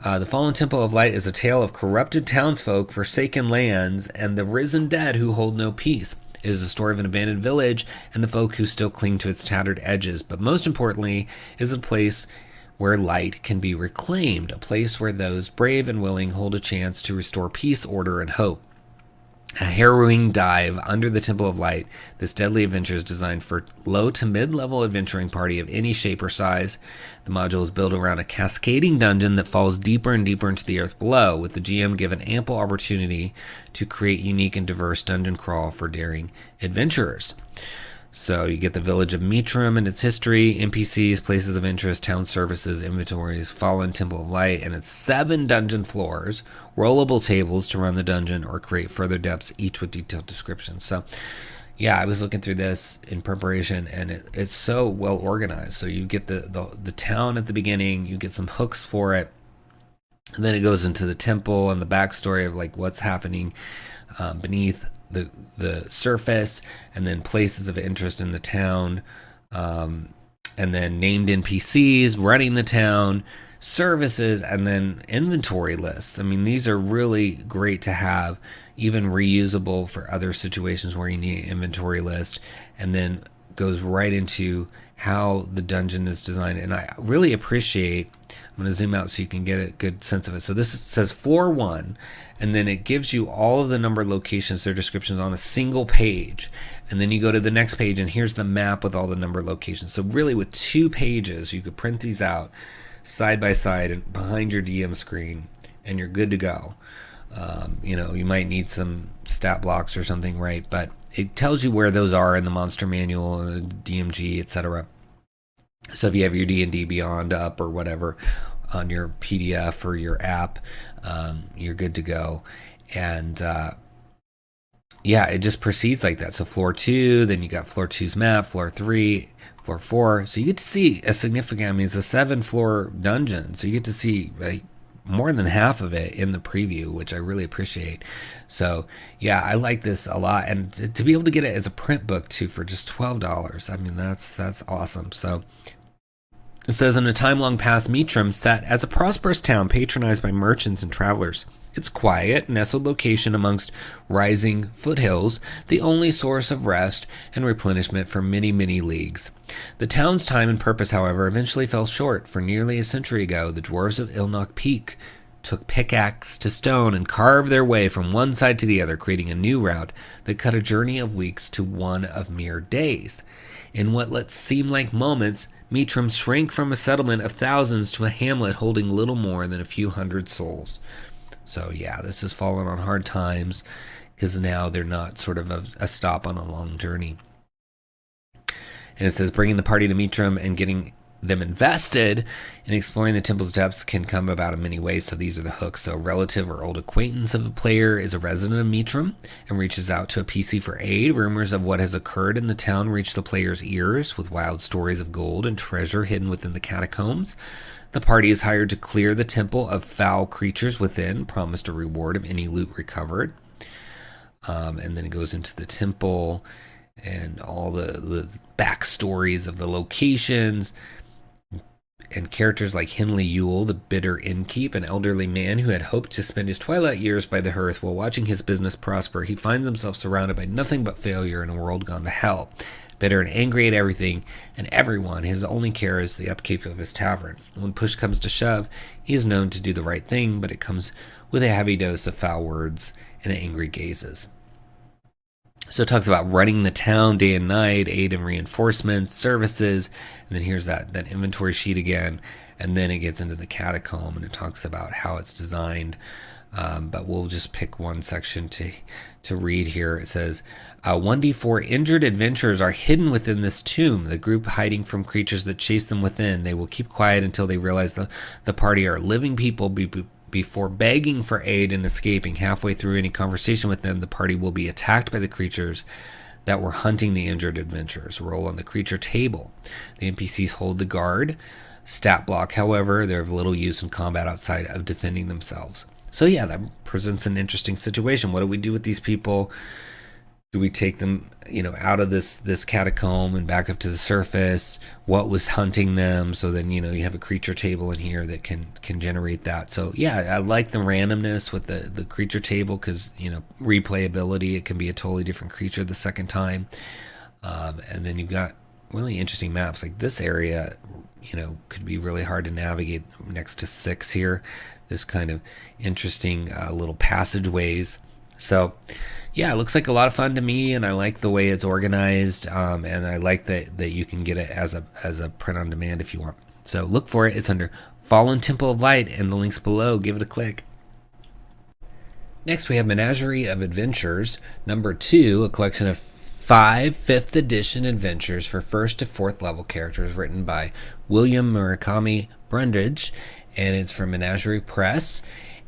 The Fallen Temple of Light is a tale of corrupted townsfolk, forsaken lands, and the risen dead who hold no peace. It is a story of an abandoned village and the folk who still cling to its tattered edges, but most importantly, is a place where light can be reclaimed, a place where those brave and willing hold a chance to restore peace, order, and hope. A harrowing dive under the Temple of Light, this deadly adventure is designed for low to mid-level adventuring party of any shape or size. The module is built around a cascading dungeon that falls deeper and deeper into the earth below, with the GM given ample opportunity to create unique and diverse dungeon crawl for daring adventurers. So you get the village of Meatram and its history, NPCs, places of interest, town services, inventories, Fallen Temple of Light, and its 7 dungeon floors, rollable tables to run the dungeon or create further depths, each with detailed descriptions. So yeah, I was looking through this in preparation, and it's so well organized. So you get the town at the beginning, you get some hooks for it, and then it goes into the temple and the backstory of like what's happening beneath the surface, and then places of interest in the town, and then named NPCs running the town, services, and then inventory lists. I mean, these are really great to have, even reusable for other situations where you need an inventory list, and then goes right into how the dungeon is designed. And I really appreciate, I'm going to zoom out so you can get a good sense of it. So this says floor 1, and then it gives you all of the numbered locations, their descriptions on a single page. And then you go to the next page, and here's the map with all the numbered locations. So really with 2 pages, you could print these out side by side and behind your DM screen, and you're good to go. You might need some stat blocks or something, right? But it tells you where those are in the monster manual, DMG, etc. So if you have your D&D Beyond up or whatever on your PDF or your app, you're good to go. And it just proceeds like that. So floor 2, then you got floor 2's map, floor 3, floor 4. So you get to see a significant, it's a 7-floor dungeon. So you get to see more than half of it in the preview, which I really appreciate. So yeah, I like this a lot, and to be able to get it as a print book too for just $12, I mean that's awesome. So it says, in a time long past, Meatram sat as a prosperous town patronized by merchants and travelers. Its quiet, nestled location amongst rising foothills, the only source of rest and replenishment for many, many leagues. The town's time and purpose, however, eventually fell short, for nearly a century ago, the dwarves of Ilnock Peak took pickaxe to stone and carved their way from one side to the other, creating a new route that cut a journey of weeks to one of mere days. In what let seem like moments, Meatram shrank from a settlement of thousands to a hamlet holding little more than a few hundred souls. So yeah, this has fallen on hard times because now they're not sort of a stop on a long journey. And it says, bringing the party to Meatram and getting them invested in exploring the temple's depths can come about in many ways. So these are the hooks. So a relative or old acquaintance of a player is a resident of Meatram and reaches out to a PC for aid. Rumors of what has occurred in the town reach the player's ears, with wild stories of gold and treasure hidden within the catacombs. The party is hired to clear the temple of foul creatures within, promised a reward of any loot recovered. And then it goes into the temple and all the backstories of the locations and characters like Henley Yule, the bitter innkeep, an elderly man who had hoped to spend his twilight years by the hearth. While watching his business prosper, he finds himself surrounded by nothing but failure in a world gone to hell. Bitter and angry at everything and everyone, his only care is the upkeep of his tavern. When push comes to shove, he is known to do the right thing, but it comes with a heavy dose of foul words and angry gazes. So it talks about running the town day and night, aid and reinforcements, services, and then here's that inventory sheet again, and then it gets into the catacomb and it talks about how it's designed. But we'll just pick one section to read here. It says, 1d4 injured adventurers are hidden within this tomb, the group hiding from creatures that chase them within. They will keep quiet until they realize the party are living people before begging for aid and escaping. Halfway through any conversation with them, the party will be attacked by the creatures that were hunting the injured adventurers. Roll on the creature table. The NPCs hold the guard. Stat block, however, they're of little use in combat outside of defending themselves. So yeah, that presents an interesting situation. What do we do with these people? Do we take them, out of this catacomb and back up to the surface? What was hunting them? So then, you have a creature table in here that can generate that. So yeah, I like the randomness with the creature table because, replayability, it can be a totally different creature the second time. And then you've got really interesting maps. Like this area, could be really hard to navigate next to 6 here. This kind of interesting little passageways. So yeah, it looks like a lot of fun to me, and I like the way it's organized, and I like that you can get it as a print on demand if you want. So look for it. It's under Fallen Temple of Light, and the link's below. Give it a click. Next, we have Menagerie of Adventures, number 2, a collection of 5 5th edition adventures for 1st to 4th level characters written by William Murakami Brundage, and it's from Menagerie Press.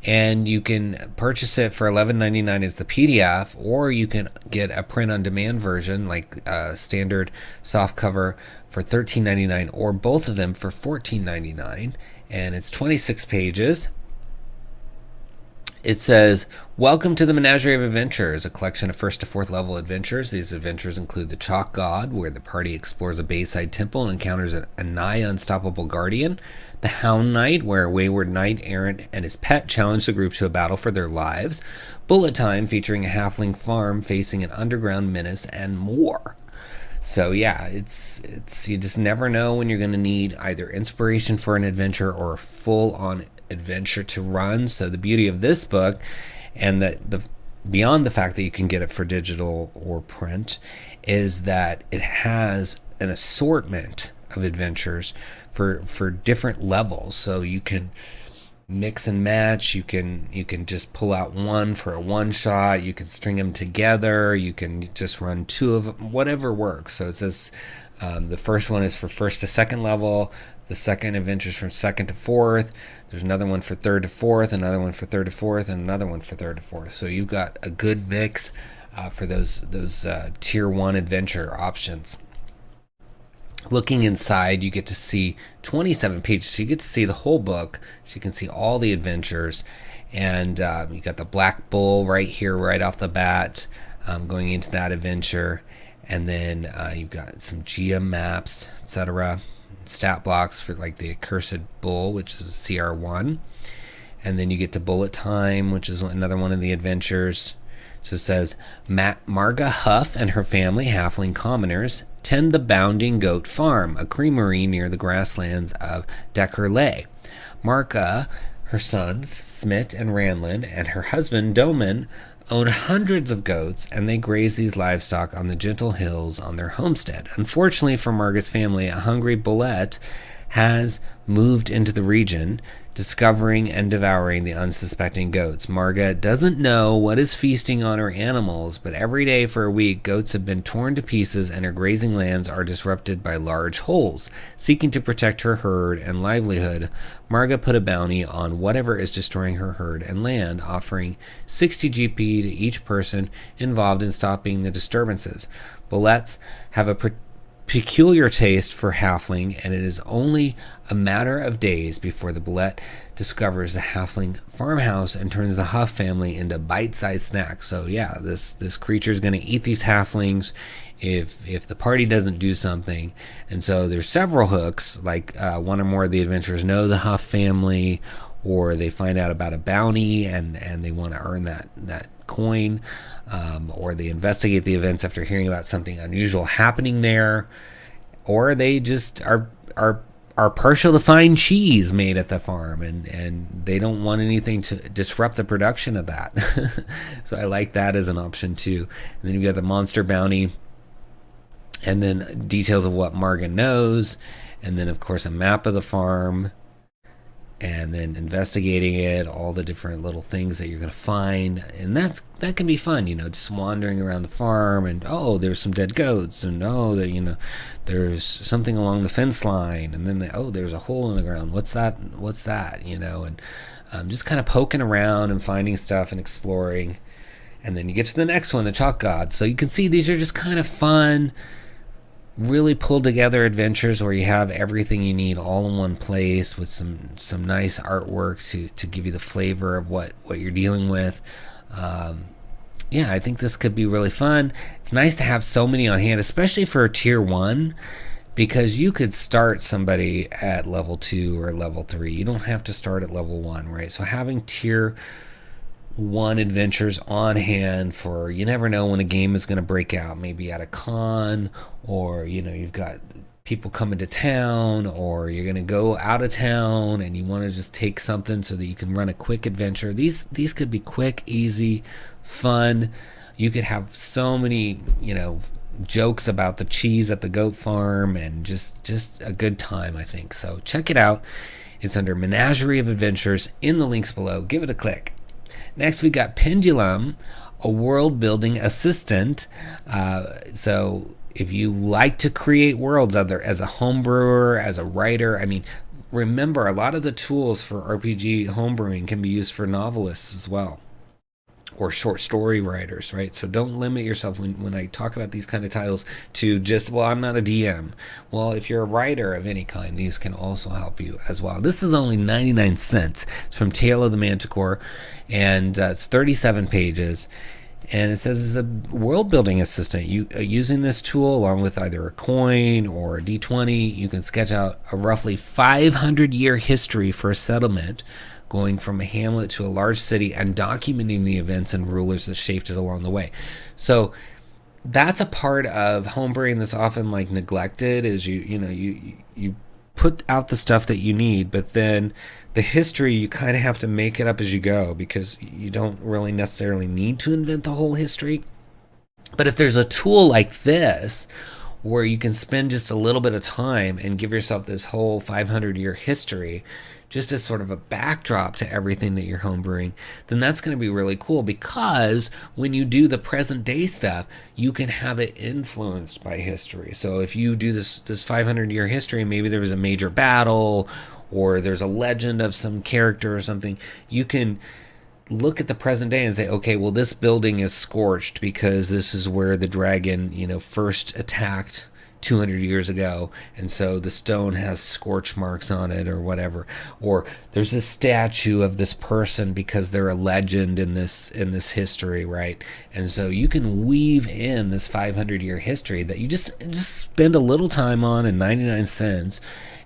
And you can purchase it for $11.99 as the PDF, or you can get a print-on-demand version, like standard softcover, for $13.99, or both of them for $14.99. And it's 26 pages. It says, "Welcome to the Menagerie of Adventures, a collection of 1st to 4th level adventures. These adventures include the Chalk God, where the party explores a Bayside temple and encounters a nigh unstoppable guardian. The Hound Knight, where a wayward knight errant and his pet challenge the group to a battle for their lives. Bullet Time, featuring a halfling farm facing an underground menace, and more." So yeah, it's you just never know when you're going to need either inspiration for an adventure or a full-on adventure to run. So the beauty of this book, and the beyond the fact that you can get it for digital or print, is that it has an assortment of adventures for different levels. So you can mix and match. You can just pull out one for a one shot. You can string them together. You can just run 2 of them, whatever works. So it says the first one is for 1st to 2nd level. The second adventure is from 2nd to 4th. There's another one for 3rd to 4th, another one for 3rd to 4th, and another one for 3rd to 4th. So you've got a good mix for those tier 1 adventure options. Looking inside, you get to see 27 pages. So you get to see the whole book. So you can see all the adventures. And you got the Black Bull right here, right off the bat, going into that adventure. And then you've got some GM maps, etc. Stat blocks for like the Accursed Bull, which is CR1. And then you get to Bullet Time, which is another one of the adventures. So it says, Marga Huff and her family, halfling commoners, tend the Bounding Goat Farm, a creamery near the grasslands of 𝙁𝙁𝙗. Marga, her sons, Smit and Ranlin, and her husband, Doman, own hundreds of goats, and they graze these livestock on the gentle hills on their homestead. Unfortunately for Marga's family, a hungry bullet has moved into the region, discovering and devouring the unsuspecting goats. Marga doesn't know what is feasting on her animals, but every day for a week, goats have been torn to pieces and her grazing lands are disrupted by large holes. Seeking to protect her herd and livelihood, Marga put a bounty on whatever is destroying her herd and land, offering 60 GP to each person involved in stopping the disturbances. Bullets have a peculiar taste for halfling, and it is only a matter of days before the bullet discovers the halfling farmhouse and turns the Huff family into bite-sized snacks. So yeah, this creature is going to eat these halflings if the party doesn't do something. And so there's several hooks, like one or more of the adventurers know the Huff family, or they find out about a bounty and they want to earn that coin, or they investigate the events after hearing about something unusual happening there, or they just are partial to fine cheese made at the farm, and they don't want anything to disrupt the production of that. So I like that as an option too. And then you've got the monster bounty, and then details of what Marga knows, and then of course a map of the farm, and then investigating it, all the different little things that you're going to find. And that can be fun, just wandering around the farm, and there's some dead goats, and there's something along the fence line, and then there's a hole in the ground. What's that? And just kind of poking around and finding stuff and exploring. And then you get to the next one, the Chalk Gods. So you can see these are just kind of fun, really pulled together adventures where you have everything you need all in one place with some nice artwork to give you the flavor of what you're dealing with. Yeah, I think this could be really fun. It's nice to have so many on hand, especially for tier 1, because you could start somebody at level 2 or level 3. You don't have to start at level 1, right? So having tier 1 adventures on hand for, you never know when a game is going to break out, maybe at a con, or you've got people coming to town, or you're going to go out of town and you want to just take something so that you can run a quick adventure. These could be quick, easy, fun. You could have so many jokes about the cheese at the goat farm, and just a good time, I think. So check it out. It's under Menagerie of Adventures in the links below. Give it a click. Next, we got Pendulum, a world-building assistant. So if you like to create worlds, either as a homebrewer, as a writer, remember, a lot of the tools for RPG homebrewing can be used for novelists as well, or short story writers, right? So don't limit yourself when I talk about these kind of titles to just, well, I'm not a DM. Well, if you're a writer of any kind, these can also help you as well. This is only 99 cents. It's from Tale of the Manticore, and it's 37 pages. And it says, as a world-building assistant, using this tool along with either a coin or a d20, you can sketch out a roughly 500-year history for a settlement, going from a hamlet to a large city, and documenting the events and rulers that shaped it along the way. So that's a part of homebrewing that's often neglected, is you put out the stuff that you need, but then the history, you kind of have to make it up as you go, because you don't really necessarily need to invent the whole history. But if there's a tool like this where you can spend just a little bit of time and give yourself this whole 500-year history just as sort of a backdrop to everything that you're homebrewing, then that's going to be really cool, because when you do the present day stuff, you can have it influenced by history. So if you do this 500-year history, maybe there was a major battle, or there's a legend of some character or something, you can look at the present day and say, okay, well, this building is scorched because this is where the dragon, first attacked 200 years ago, and so the stone has scorch marks on it, or whatever. Or there's a statue of this person because they're a legend in this history, right? And so you can weave in this 500-year history that you just spend a little time on in 99 cents,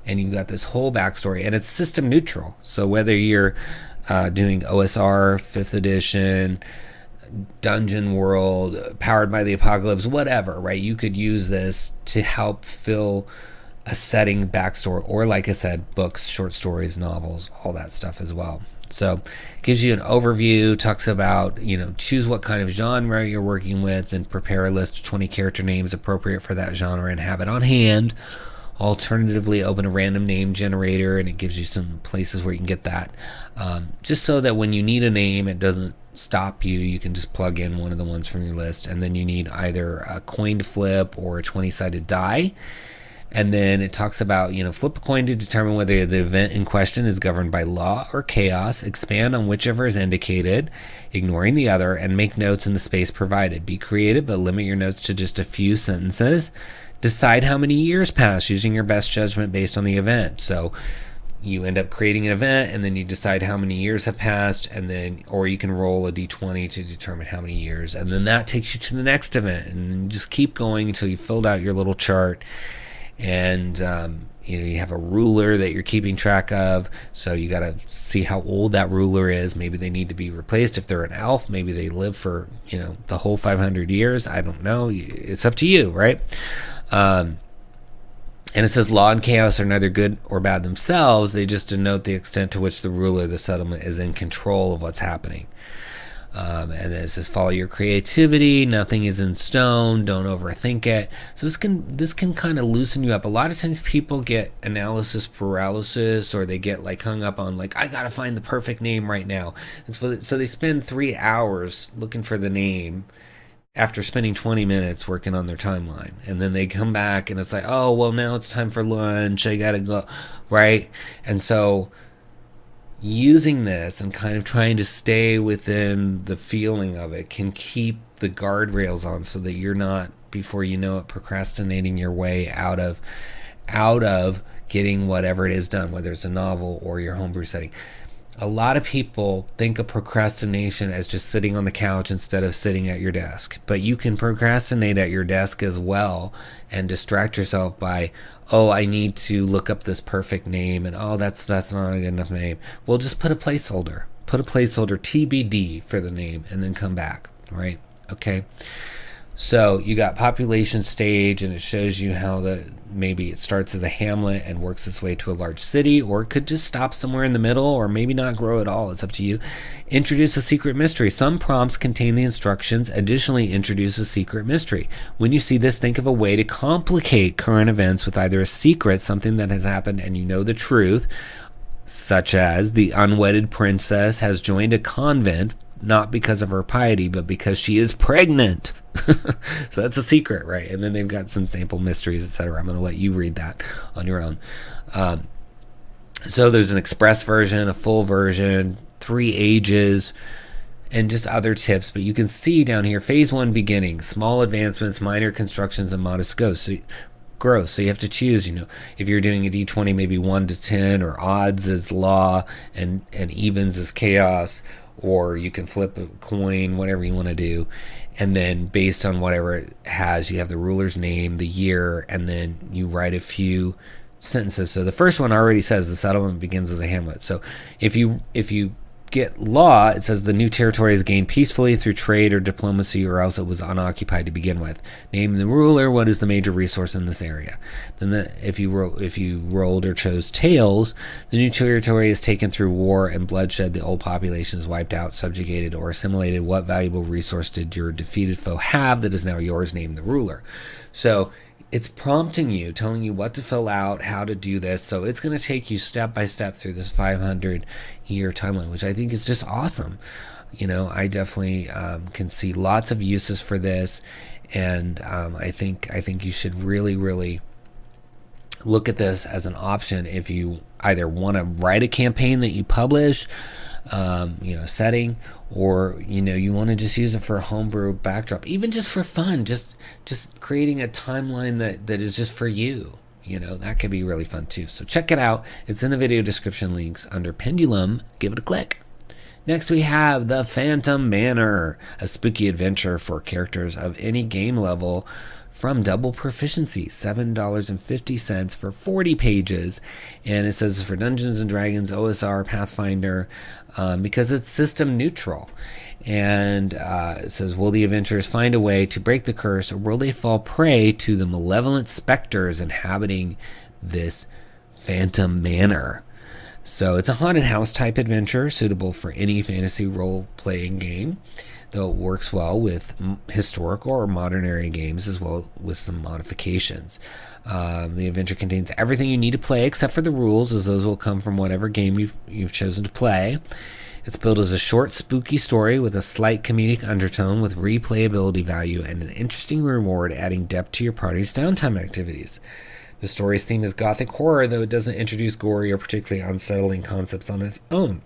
and you've got this whole backstory, and it's system neutral. So whether you're doing OSR 5th edition, Dungeon World, Powered by the Apocalypse, whatever, right? You could use this to help fill a setting, backstory, or, like I said, books, short stories, novels, all that stuff as well. So it gives you an overview, talks about, choose what kind of genre you're working with, and prepare a list of 20 character names appropriate for that genre and have it on hand. Alternatively, open a random name generator, and it gives you some places where you can get that. Just so that when you need a name, it doesn't stop you. You can just plug in one of the ones from your list, and then you need either a coin to flip or a 20-sided die. And then it talks about, flip a coin to determine whether the event in question is governed by law or chaos. Expand on whichever is indicated, ignoring the other, and make notes in the space provided. Be creative, but limit your notes to just a few sentences. Decide how many years pass using your best judgment based on the event. So you end up creating an event, and then you decide how many years have passed, and then, or you can roll a d20 to determine how many years, and then that takes you to the next event, and just keep going until you filled out your little chart. And you have a ruler that you're keeping track of, so you got to see how old that ruler is. Maybe they need to be replaced. If they're an elf, maybe they live for the whole 500 years. I don't know. It's up to you, right? And it says law and chaos are neither good or bad themselves. They just denote the extent to which the ruler of the settlement is in control of what's happening. And then it says follow your creativity. Nothing is in stone. Don't overthink it. So this can kind of loosen you up. A lot of times people get analysis paralysis, or they get hung up on I gotta find the perfect name right now. And so they spend 3 hours looking for the name after spending 20 minutes working on their timeline, and then they come back and it's oh, well, now it's time for lunch, I gotta go, right? And so using this and kind of trying to stay within the feeling of it can keep the guardrails on so that you're not, before you know it, procrastinating your way out of getting whatever it is done, whether it's a novel or your homebrew setting. A lot of people think of procrastination as just sitting on the couch instead of sitting at your desk. But you can procrastinate at your desk as well and distract yourself by, oh, I need to look up this perfect name, and oh, that's not a good enough name. Well, just put a placeholder. Put a placeholder TBD for the name and then come back, right? Okay. So you got population stage, and it shows you how maybe it starts as a hamlet and works its way to a large city, or it could just stop somewhere in the middle, or maybe not grow at all. It's up to you. Introduce a secret mystery. Some prompts contain the instructions. Additionally, introduce a secret mystery. When you see this, think of a way to complicate current events with either a secret, something that has happened and you know the truth, such as the unwedded princess has joined a convent, not because of her piety, but because she is pregnant. So that's a secret, right? And then they've got some sample mysteries, etc. I'm going to let you read that on your own. So there's an express version, a full version, 3 ages, and just other tips. But you can see down here, phase 1 beginning, small advancements, minor constructions, and modest growth. So you have to choose, if you're doing a d20, maybe 1 to 10, or odds is law and evens is chaos, or you can flip a coin, whatever you want to do. And then based on whatever it has, you have the ruler's name, the year, and then you write a few sentences. So the first one already says the settlement begins as a hamlet. So if you get law, it says the new territory is gained peacefully through trade or diplomacy, or else it was unoccupied to begin with. Name the ruler. What is the major resource in this area? Then if you rolled or chose tails, the new territory is taken through war and bloodshed. The old population is wiped out, subjugated, or assimilated. What valuable resource did your defeated foe have that is now yours? Name the ruler. So it's prompting you, telling you what to fill out, how to do this. So it's going to take you step by step through this 500-year timeline, which I think is just awesome. I definitely can see lots of uses for this, and I think you should really, really look at this as an option if you either want to write a campaign that you publish, setting, or you want to just use it for a homebrew backdrop, even just for fun, just creating a timeline that is just for you. That could be really fun too. So check it out. It's in the video description links under Pendulum. Give it a click. Next we have The Phantom Manor, a spooky adventure for characters of any game level from Double Proficiency, $7.50 for 40 pages. And it says for Dungeons & Dragons, OSR, Pathfinder, because it's system neutral. And it says, will the adventurers find a way to break the curse, or will they fall prey to the malevolent specters inhabiting this Phantom Manor? So it's a haunted house type adventure suitable for any fantasy role-playing game, though it works well with historical or modern era games, as well with some modifications. The adventure contains everything you need to play except for the rules, as those will come from whatever game you've chosen to play. It's billed as a short, spooky story with a slight comedic undertone, with replayability value and an interesting reward, adding depth to your party's downtime activities. The story's theme is gothic horror, though it doesn't introduce gory or particularly unsettling concepts on its own.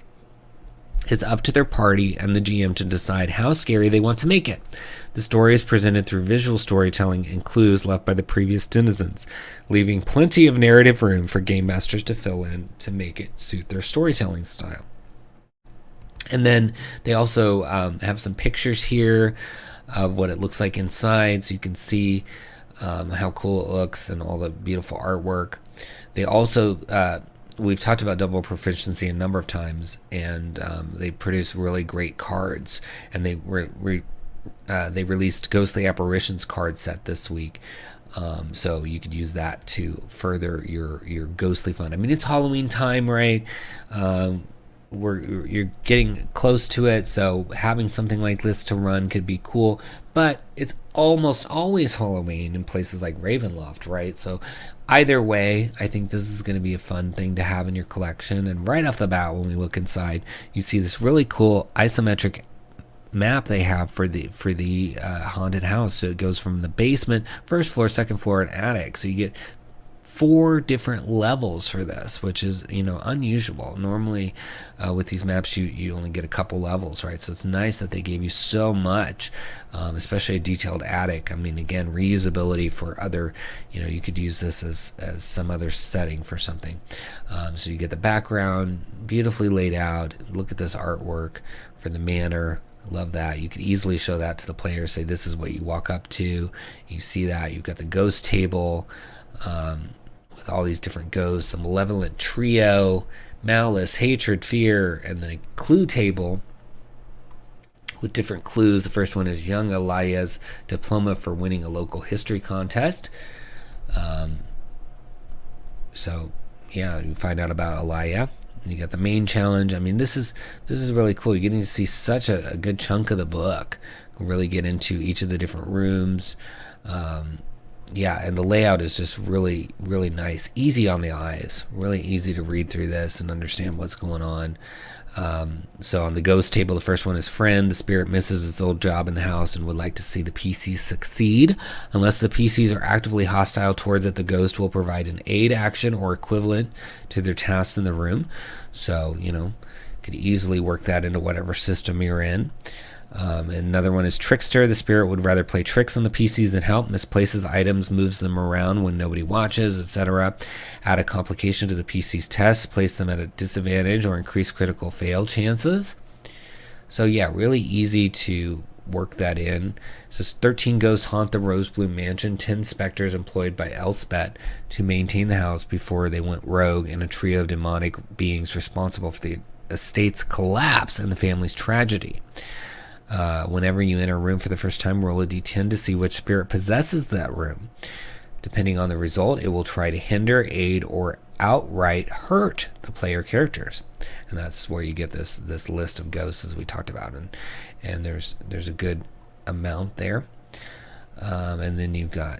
It's up to their party and the GM to decide how scary they want to make it. The story is presented through visual storytelling and clues left by the previous denizens, leaving plenty of narrative room for game masters to fill in to make it suit their storytelling style. And then they also have some pictures here of what it looks like inside, so you can see how cool it looks and all the beautiful artwork. They also we've talked about Double Proficiency a number of times, and they produce really great cards, and they released Ghostly Apparitions card set this week, so you could use that to further your ghostly fun. I mean, it's Halloween time, right? You're getting close to it, so having something like this to run could be cool, but it's almost always Halloween in places like Ravenloft, right? So either way, I think this is going to be a fun thing to have in your collection. And right off the bat, when we look inside, you see this really cool isometric map they have for the haunted house. So it goes from the basement, first floor, second floor, and attic. So you get 4 different levels for this, which is, unusual. Normally with these maps you only get a couple levels, right? So it's nice that they gave you so much, especially a detailed attic. I mean, again, reusability for other, you could use this as some other setting for something. So you get the background beautifully laid out. Look at this artwork for the manor. Love that. You could easily show that to the player, say this is what you walk up to. You see that. You've got the ghost table with all these different ghosts, a malevolent trio, malice, hatred, fear, and then a clue table with different clues. The first one is 𝘽𝙤𝙘𝙧𝙀 diploma for winning a local history contest. So yeah, you find out about 𝙤𝙘𝙘. You got the main challenge. I mean, this is really cool. You're getting to see such a good chunk of the book. We'll really get into each of the different rooms. Yeah, and the layout is just really, really nice. Easy on the eyes. Really easy to read through this and understand what's going on. So on the ghost table, the first one is friend. The spirit misses its old job in the house and would like to see the PCs succeed. Unless the PCs are actively hostile towards it, the ghost will provide an aid action or equivalent to their tasks in the room. So, could easily work that into whatever system you're in. Another one is trickster. The spirit would rather play tricks on the PCs than help, misplaces items, moves them around when nobody watches, etc. Add a complication to the PC's tests, place them at a disadvantage, or increase critical fail chances. So yeah, really easy to work that in. So 13 ghosts haunt the Rosebloom mansion, 10 specters employed by 𝙬𝙬 to maintain the house before they went rogue, and a trio of demonic beings responsible for the estate's collapse and the family's tragedy. Whenever you enter a room for the first time, roll a d10 to see which spirit possesses that room. Depending on the result, it will try to hinder, aid, or outright hurt the player characters. And that's where you get this list of ghosts, as we talked about, and there's a good amount there. And then you've got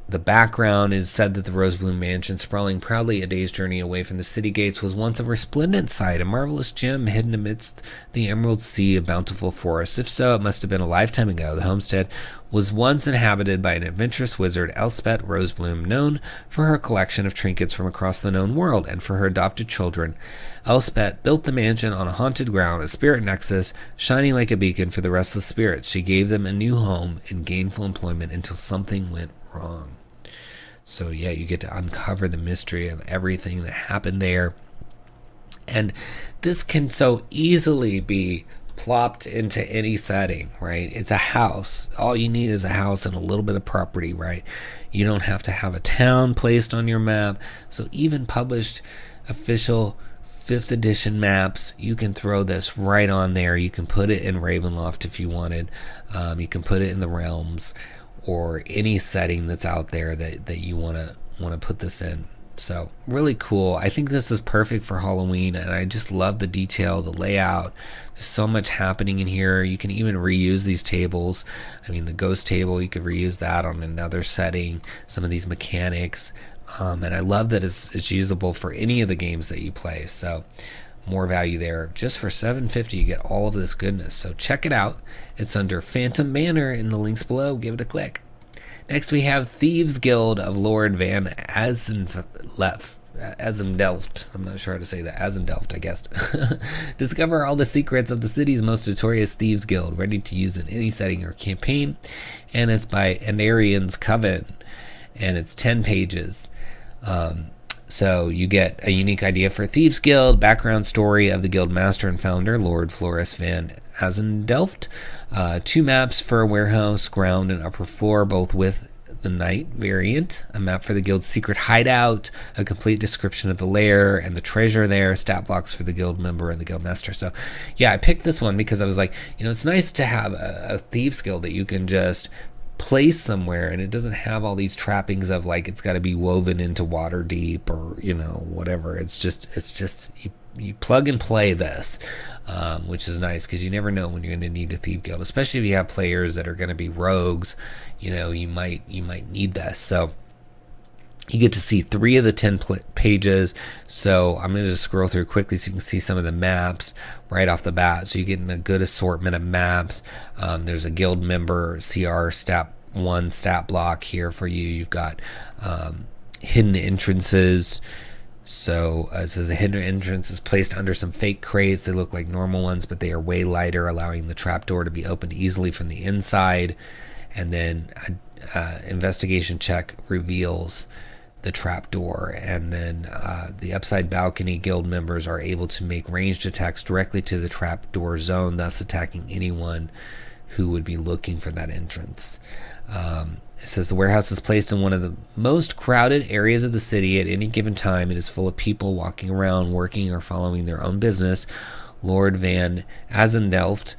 the background. Is said that the Rosebloom Mansion, sprawling proudly a day's journey away from the city gates, was once a resplendent sight, a marvelous gem hidden amidst the emerald sea of bountiful forests. If so, it must have been a lifetime ago. The homestead was once inhabited by an adventurous wizard, Elspeth Rosebloom, known for her collection of trinkets from across the known world and for her adopted children. Elspeth built the mansion on a haunted ground, a spirit nexus, shining like a beacon for the restless spirits. She gave them a new home and gainful employment until something went wrong. So yeah, you get to uncover the mystery of everything that happened there. And this can so easily be plopped into any setting, right? It's a house. All you need is a house and a little bit of property, right? You don't have to have a town placed on your map. So even published official 5th edition maps, you can throw this right on there. You can put it in Ravenloft if you wanted. You can put it in the realms or any setting that's out there that you want to put this in. So really cool. I think this is perfect for Halloween, and I just love the detail, the layout. There's so much happening in here. You can even reuse these tables. I mean, the ghost table, you could reuse that on another setting, some of these mechanics. And I love that it's usable for any of the games that you play. So more value there. Just for $7.50 you get all of this goodness. So check it out. It's under Phantom Manor in the links below. Give it a click. Next we have Thieves Guild of Lord Van Azimdelft. I'm not sure how to say that. Azimdelft, I guess. Discover all the secrets of the city's most notorious Thieves Guild, ready to use in any setting or campaign. And it's by Anarian's Coven. And it's 10 pages. So you get a unique idea for Thieves Guild, background story of the guild master and founder, Lord Floris Van Azimdelft, 2 maps for a warehouse, ground and upper floor, both with the night variant, a map for the guild's secret hideout, a complete description of the lair and the treasure there, stat blocks for the guild member and the guild master. So yeah, I picked this one because I was like, it's nice to have a Thieves Guild that you can just place somewhere, and it doesn't have all these trappings of like it's got to be woven into Waterdeep or whatever. It's just you plug and play this, which is nice because you never know when you're going to need a Thief Guild, especially if you have players that are going to be rogues. You might need this. So you get to see 3 of the 10 pages. So I'm going to just scroll through quickly so you can see some of the maps right off the bat. So you're getting a good assortment of maps. There's a guild member CR stat 1 stat block here for you. You've got hidden entrances. So it says a hidden entrance is placed under some fake crates. They look like normal ones, but they are way lighter, allowing the trapdoor to be opened easily from the inside. And then an investigation check reveals the trapdoor. And then the upside balcony guild members are able to make ranged attacks directly to the trapdoor zone, thus attacking anyone who would be looking for that entrance. It says the warehouse is placed in one of the most crowded areas of the city at any given time. It is full of people walking around, working or following their own business. Lord Van Azendelft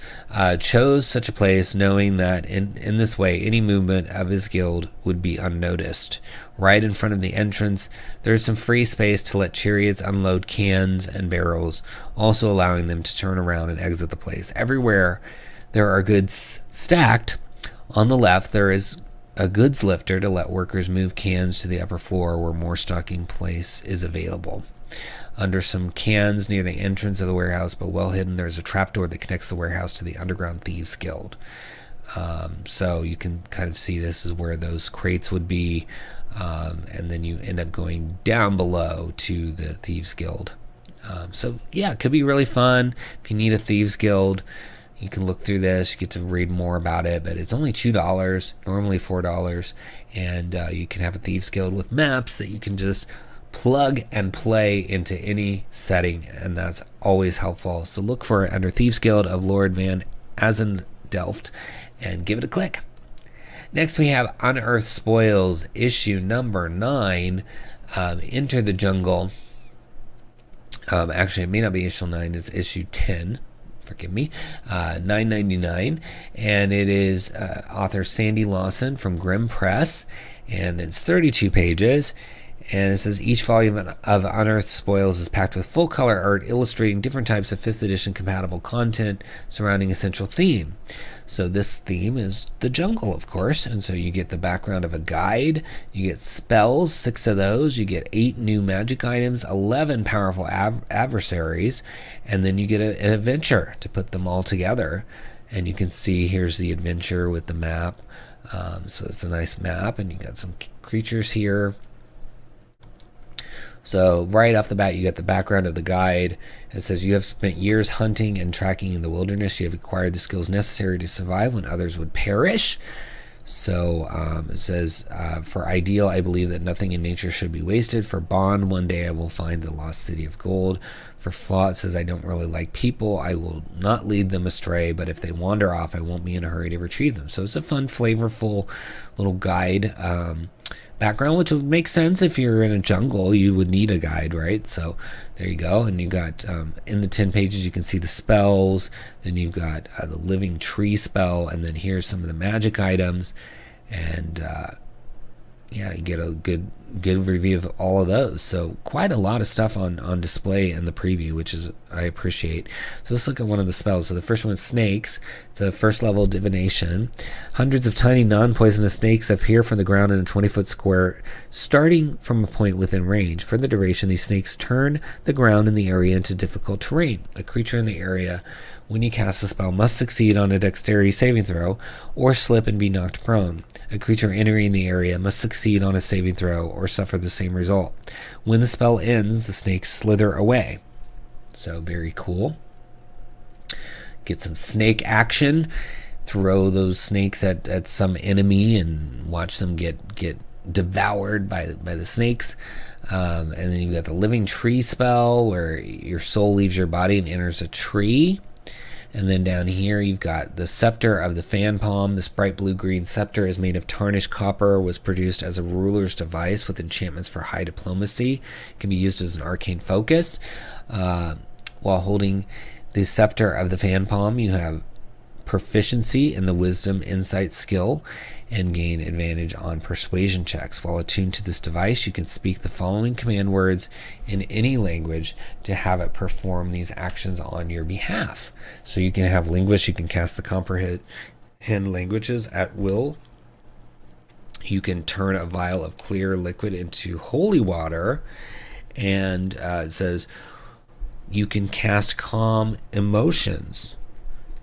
chose such a place, knowing that in this way any movement of his guild would be unnoticed. Right in front of the entrance, there is some free space to let chariots unload cans and barrels, also allowing them to turn around and exit the place. Everywhere there are goods stacked. On the left, there is a goods lifter to let workers move cans to the upper floor where more stocking place is available. Under some cans near the entrance of the warehouse, but well hidden, there's a trapdoor that connects the warehouse to the Underground Thieves Guild. So you can kind of see this is where those crates would be, and then you end up going down below to the Thieves Guild. So yeah, it could be really fun. If you need a Thieves Guild, you can look through this. You get to read more about it, but it's only $2, normally $4, and you can have a Thieves Guild with maps that you can just plug and play into any setting, and that's always helpful. So look for it under Thieves Guild of Lord Van Azendelft and give it a click. Next we have Unearthed Spoils, issue number 9, Enter the Jungle. Actually, it may not be issue 9, it's issue 10. Forgive me, $9.99, and it is author Sandy Lawson from Grimm Press, and it's 32 pages. And it says each volume of Unearthed Spoils is packed with full color art illustrating different types of 5th edition compatible content surrounding a central theme. So this theme is the jungle, of course, and so you get the background of a guide, you get spells, 6 of those, you get 8 new magic items, 11 powerful adversaries, and then you get an adventure to put them all together. And you can see here's the adventure with the map. So it's a nice map, and you got some creatures here. So right off the bat, you get the background of the guide. It says you have spent years hunting and tracking in the wilderness. You have acquired the skills necessary to survive when others would perish. So it says, for ideal, I believe that nothing in nature should be wasted. For bond, one day I will find the lost city of gold. For flaw, it says I don't really like people. I will not lead them astray, but if they wander off, I won't be in a hurry to retrieve them. So it's a fun, flavorful little guide background, which would make sense if you're in a jungle. You would need a guide, right? So there you go. And you got in the 10 pages you can see the spells, then you've got the living tree spell, and then here's some of the magic items, and yeah, you get a good review of all of those. So quite a lot of stuff on display in the preview, which is I appreciate. So let's look at one of the spells. So the first one is snakes. It's a first level divination. Hundreds of tiny non-poisonous snakes appear from the ground in a 20-foot square, starting from a point within range. For the duration, these snakes turn the ground in the area into difficult terrain. A creature in the area, when you cast the spell, must succeed on a dexterity saving throw or slip and be knocked prone. A creature entering the area must succeed on a saving throw or suffer the same result. When the spell ends, the snakes slither away. So very cool. Get some snake action. Throw those snakes at some enemy and watch them get devoured by the snakes. And then you've got the living tree spell, where your soul leaves your body and enters a tree. And then down here you've got the Scepter of the Fan Palm. This bright blue-green scepter is made of tarnished copper, was produced as a ruler's device with enchantments for high diplomacy. It can be used as an arcane focus. While holding the Scepter of the Fan Palm, you have proficiency in the Wisdom Insight skill and gain advantage on persuasion checks. While attuned to this device, you can speak the following command words in any language to have it perform these actions on your behalf. So you can have linguists, you can cast the comprehend languages at will. You can turn a vial of clear liquid into holy water, and it says you can cast calm emotions.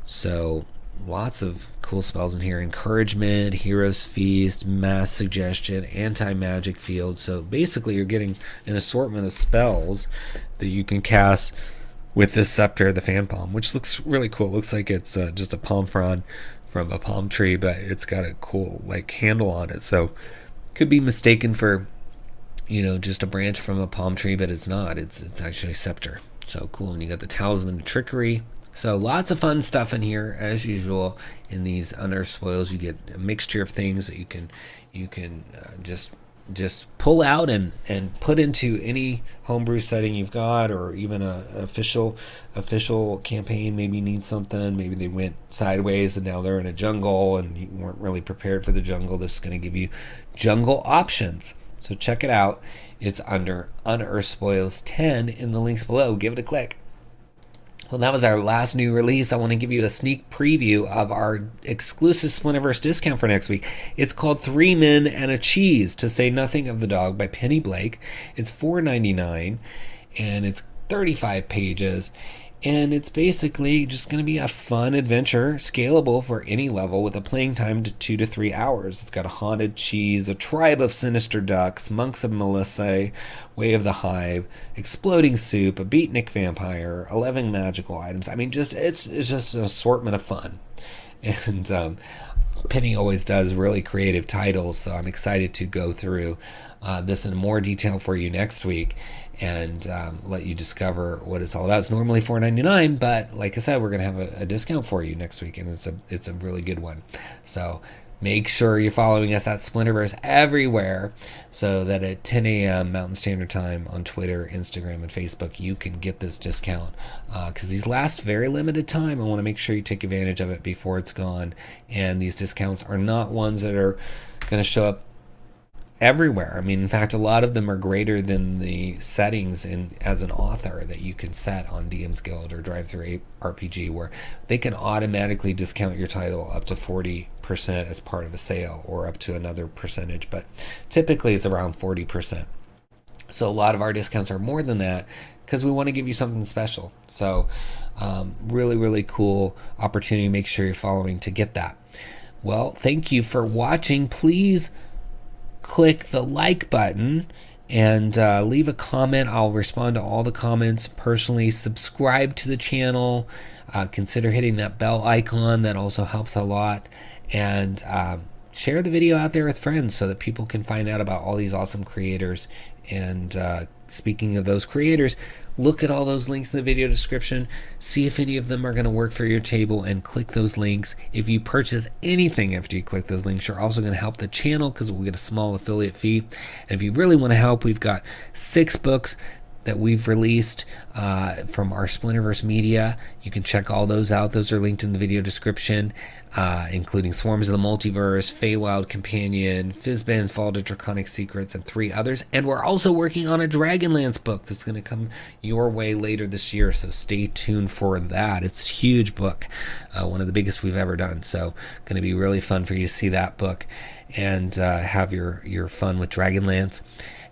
So lots of cool spells in here. Encouragement, Hero's Feast, Mass Suggestion, Anti-Magic Field. So basically you're getting an assortment of spells that you can cast with this Scepter, the Fan Palm, which looks really cool. It looks like it's just a palm frond from a palm tree, but it's got a cool like handle on it. So could be mistaken for, you know, just a branch from a palm tree, but it's not. It's actually a scepter. So cool. And you got the Talisman of Trickery. So lots of fun stuff in here, as usual. In these Unearthed Spoils, you get a mixture of things that you can just pull out and put into any homebrew setting you've got, or even a official campaign. Maybe you need something. Maybe they went sideways and now they're in a jungle and you weren't really prepared for the jungle. This is going to give you jungle options. So check it out. It's under Unearthed Spoils 10 in the links below. Give it a click. Well, that was our last new release. I want to give you a sneak preview of our exclusive Splinterverse discount for next week. It's called 3 Men and a Cheese, to say nothing of the dog, by Penny Blake. It's $4.99 and it's 35 pages. And it's basically just going to be a fun adventure, scalable for any level, with a playing time to 2 to 3 hours. It's got a haunted cheese, a tribe of sinister ducks, monks of Melissa, way of the hive, exploding soup, a beatnik vampire, 11 magical items. I mean, it's just an assortment of fun. And Penny always does really creative titles, so I'm excited to go through this in more detail for you next week and let you discover what it's all about. It's normally $4.99, but like I said, we're going to have a discount for you next week, and it's a really good one. So make sure you're following us at Splinterverse everywhere, so that at 10 a.m. Mountain Standard Time on Twitter, Instagram, and Facebook, you can get this discount, because these last very limited time. I want to make sure you take advantage of it before it's gone, and these discounts are not ones that are going to show up everywhere. I mean, in fact, a lot of them are greater than the settings as an author that you can set on DM's Guild or DriveThruRPG, where they can automatically discount your title up to 40% as part of a sale, or up to another percentage, but typically it's around 40%. So a lot of our discounts are more than that, because we want to give you something special. So really, really cool opportunity. Make sure you're following to get that. Well, thank you for watching. Please click the like button and leave a comment. I'll respond to all the comments personally. Subscribe to the channel. Consider hitting that bell icon. That also helps a lot. And share the video out there with friends so that people can find out about all these awesome creators. And speaking of those creators, look at all those links in the video description. See if any of them are going to work for your table, and click those links. If you purchase anything after you click those links, you're also going to help the channel, because we'll get a small affiliate fee. And if you really want to help, we've got 6 books that we've released from our Splinterverse media. You can check all those out. Those are linked in the video description, including Swarms of the Multiverse, Feywild Companion, Fizban's Fall to Draconic Secrets, and 3 others. And we're also working on a Dragonlance book that's going to come your way later this year, so stay tuned for that. It's a huge book, one of the biggest we've ever done, so going to be really fun for you to see that book and have your fun with Dragonlance.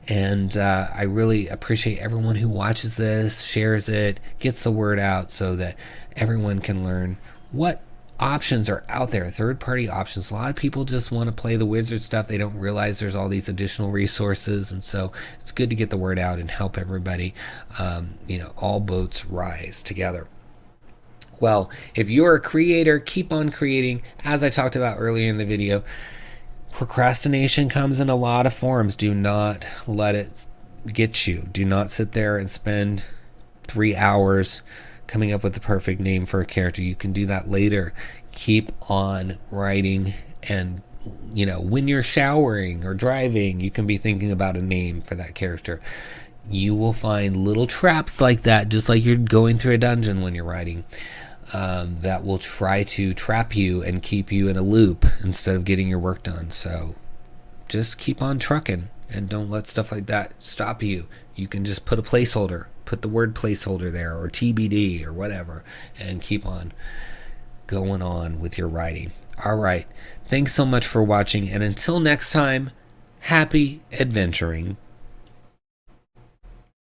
And I really appreciate everyone who watches this, shares it, gets the word out, so that everyone can learn what options are out there, third-party options. A lot of people just want to play the wizard stuff. They don't realize there's all these additional resources, and so it's good to get the word out and help everybody. All boats rise together. Well, if you're a creator, keep on creating. As I talked about earlier in the video, procrastination comes in a lot of forms. Do not let it get you. Do not sit there and spend 3 hours coming up with the perfect name for a character. You can do that later. Keep on writing, and when you're showering or driving, you can be thinking about a name for that character. You will find little traps like that, just like you're going through a dungeon when you're writing. That will try to trap you and keep you in a loop instead of getting your work done. So just keep on trucking, and don't let stuff like that stop you. You can just put a placeholder, put the word placeholder there, or TBD or whatever, and keep on going on with your writing. All right. Thanks so much for watching, and until next time, happy adventuring.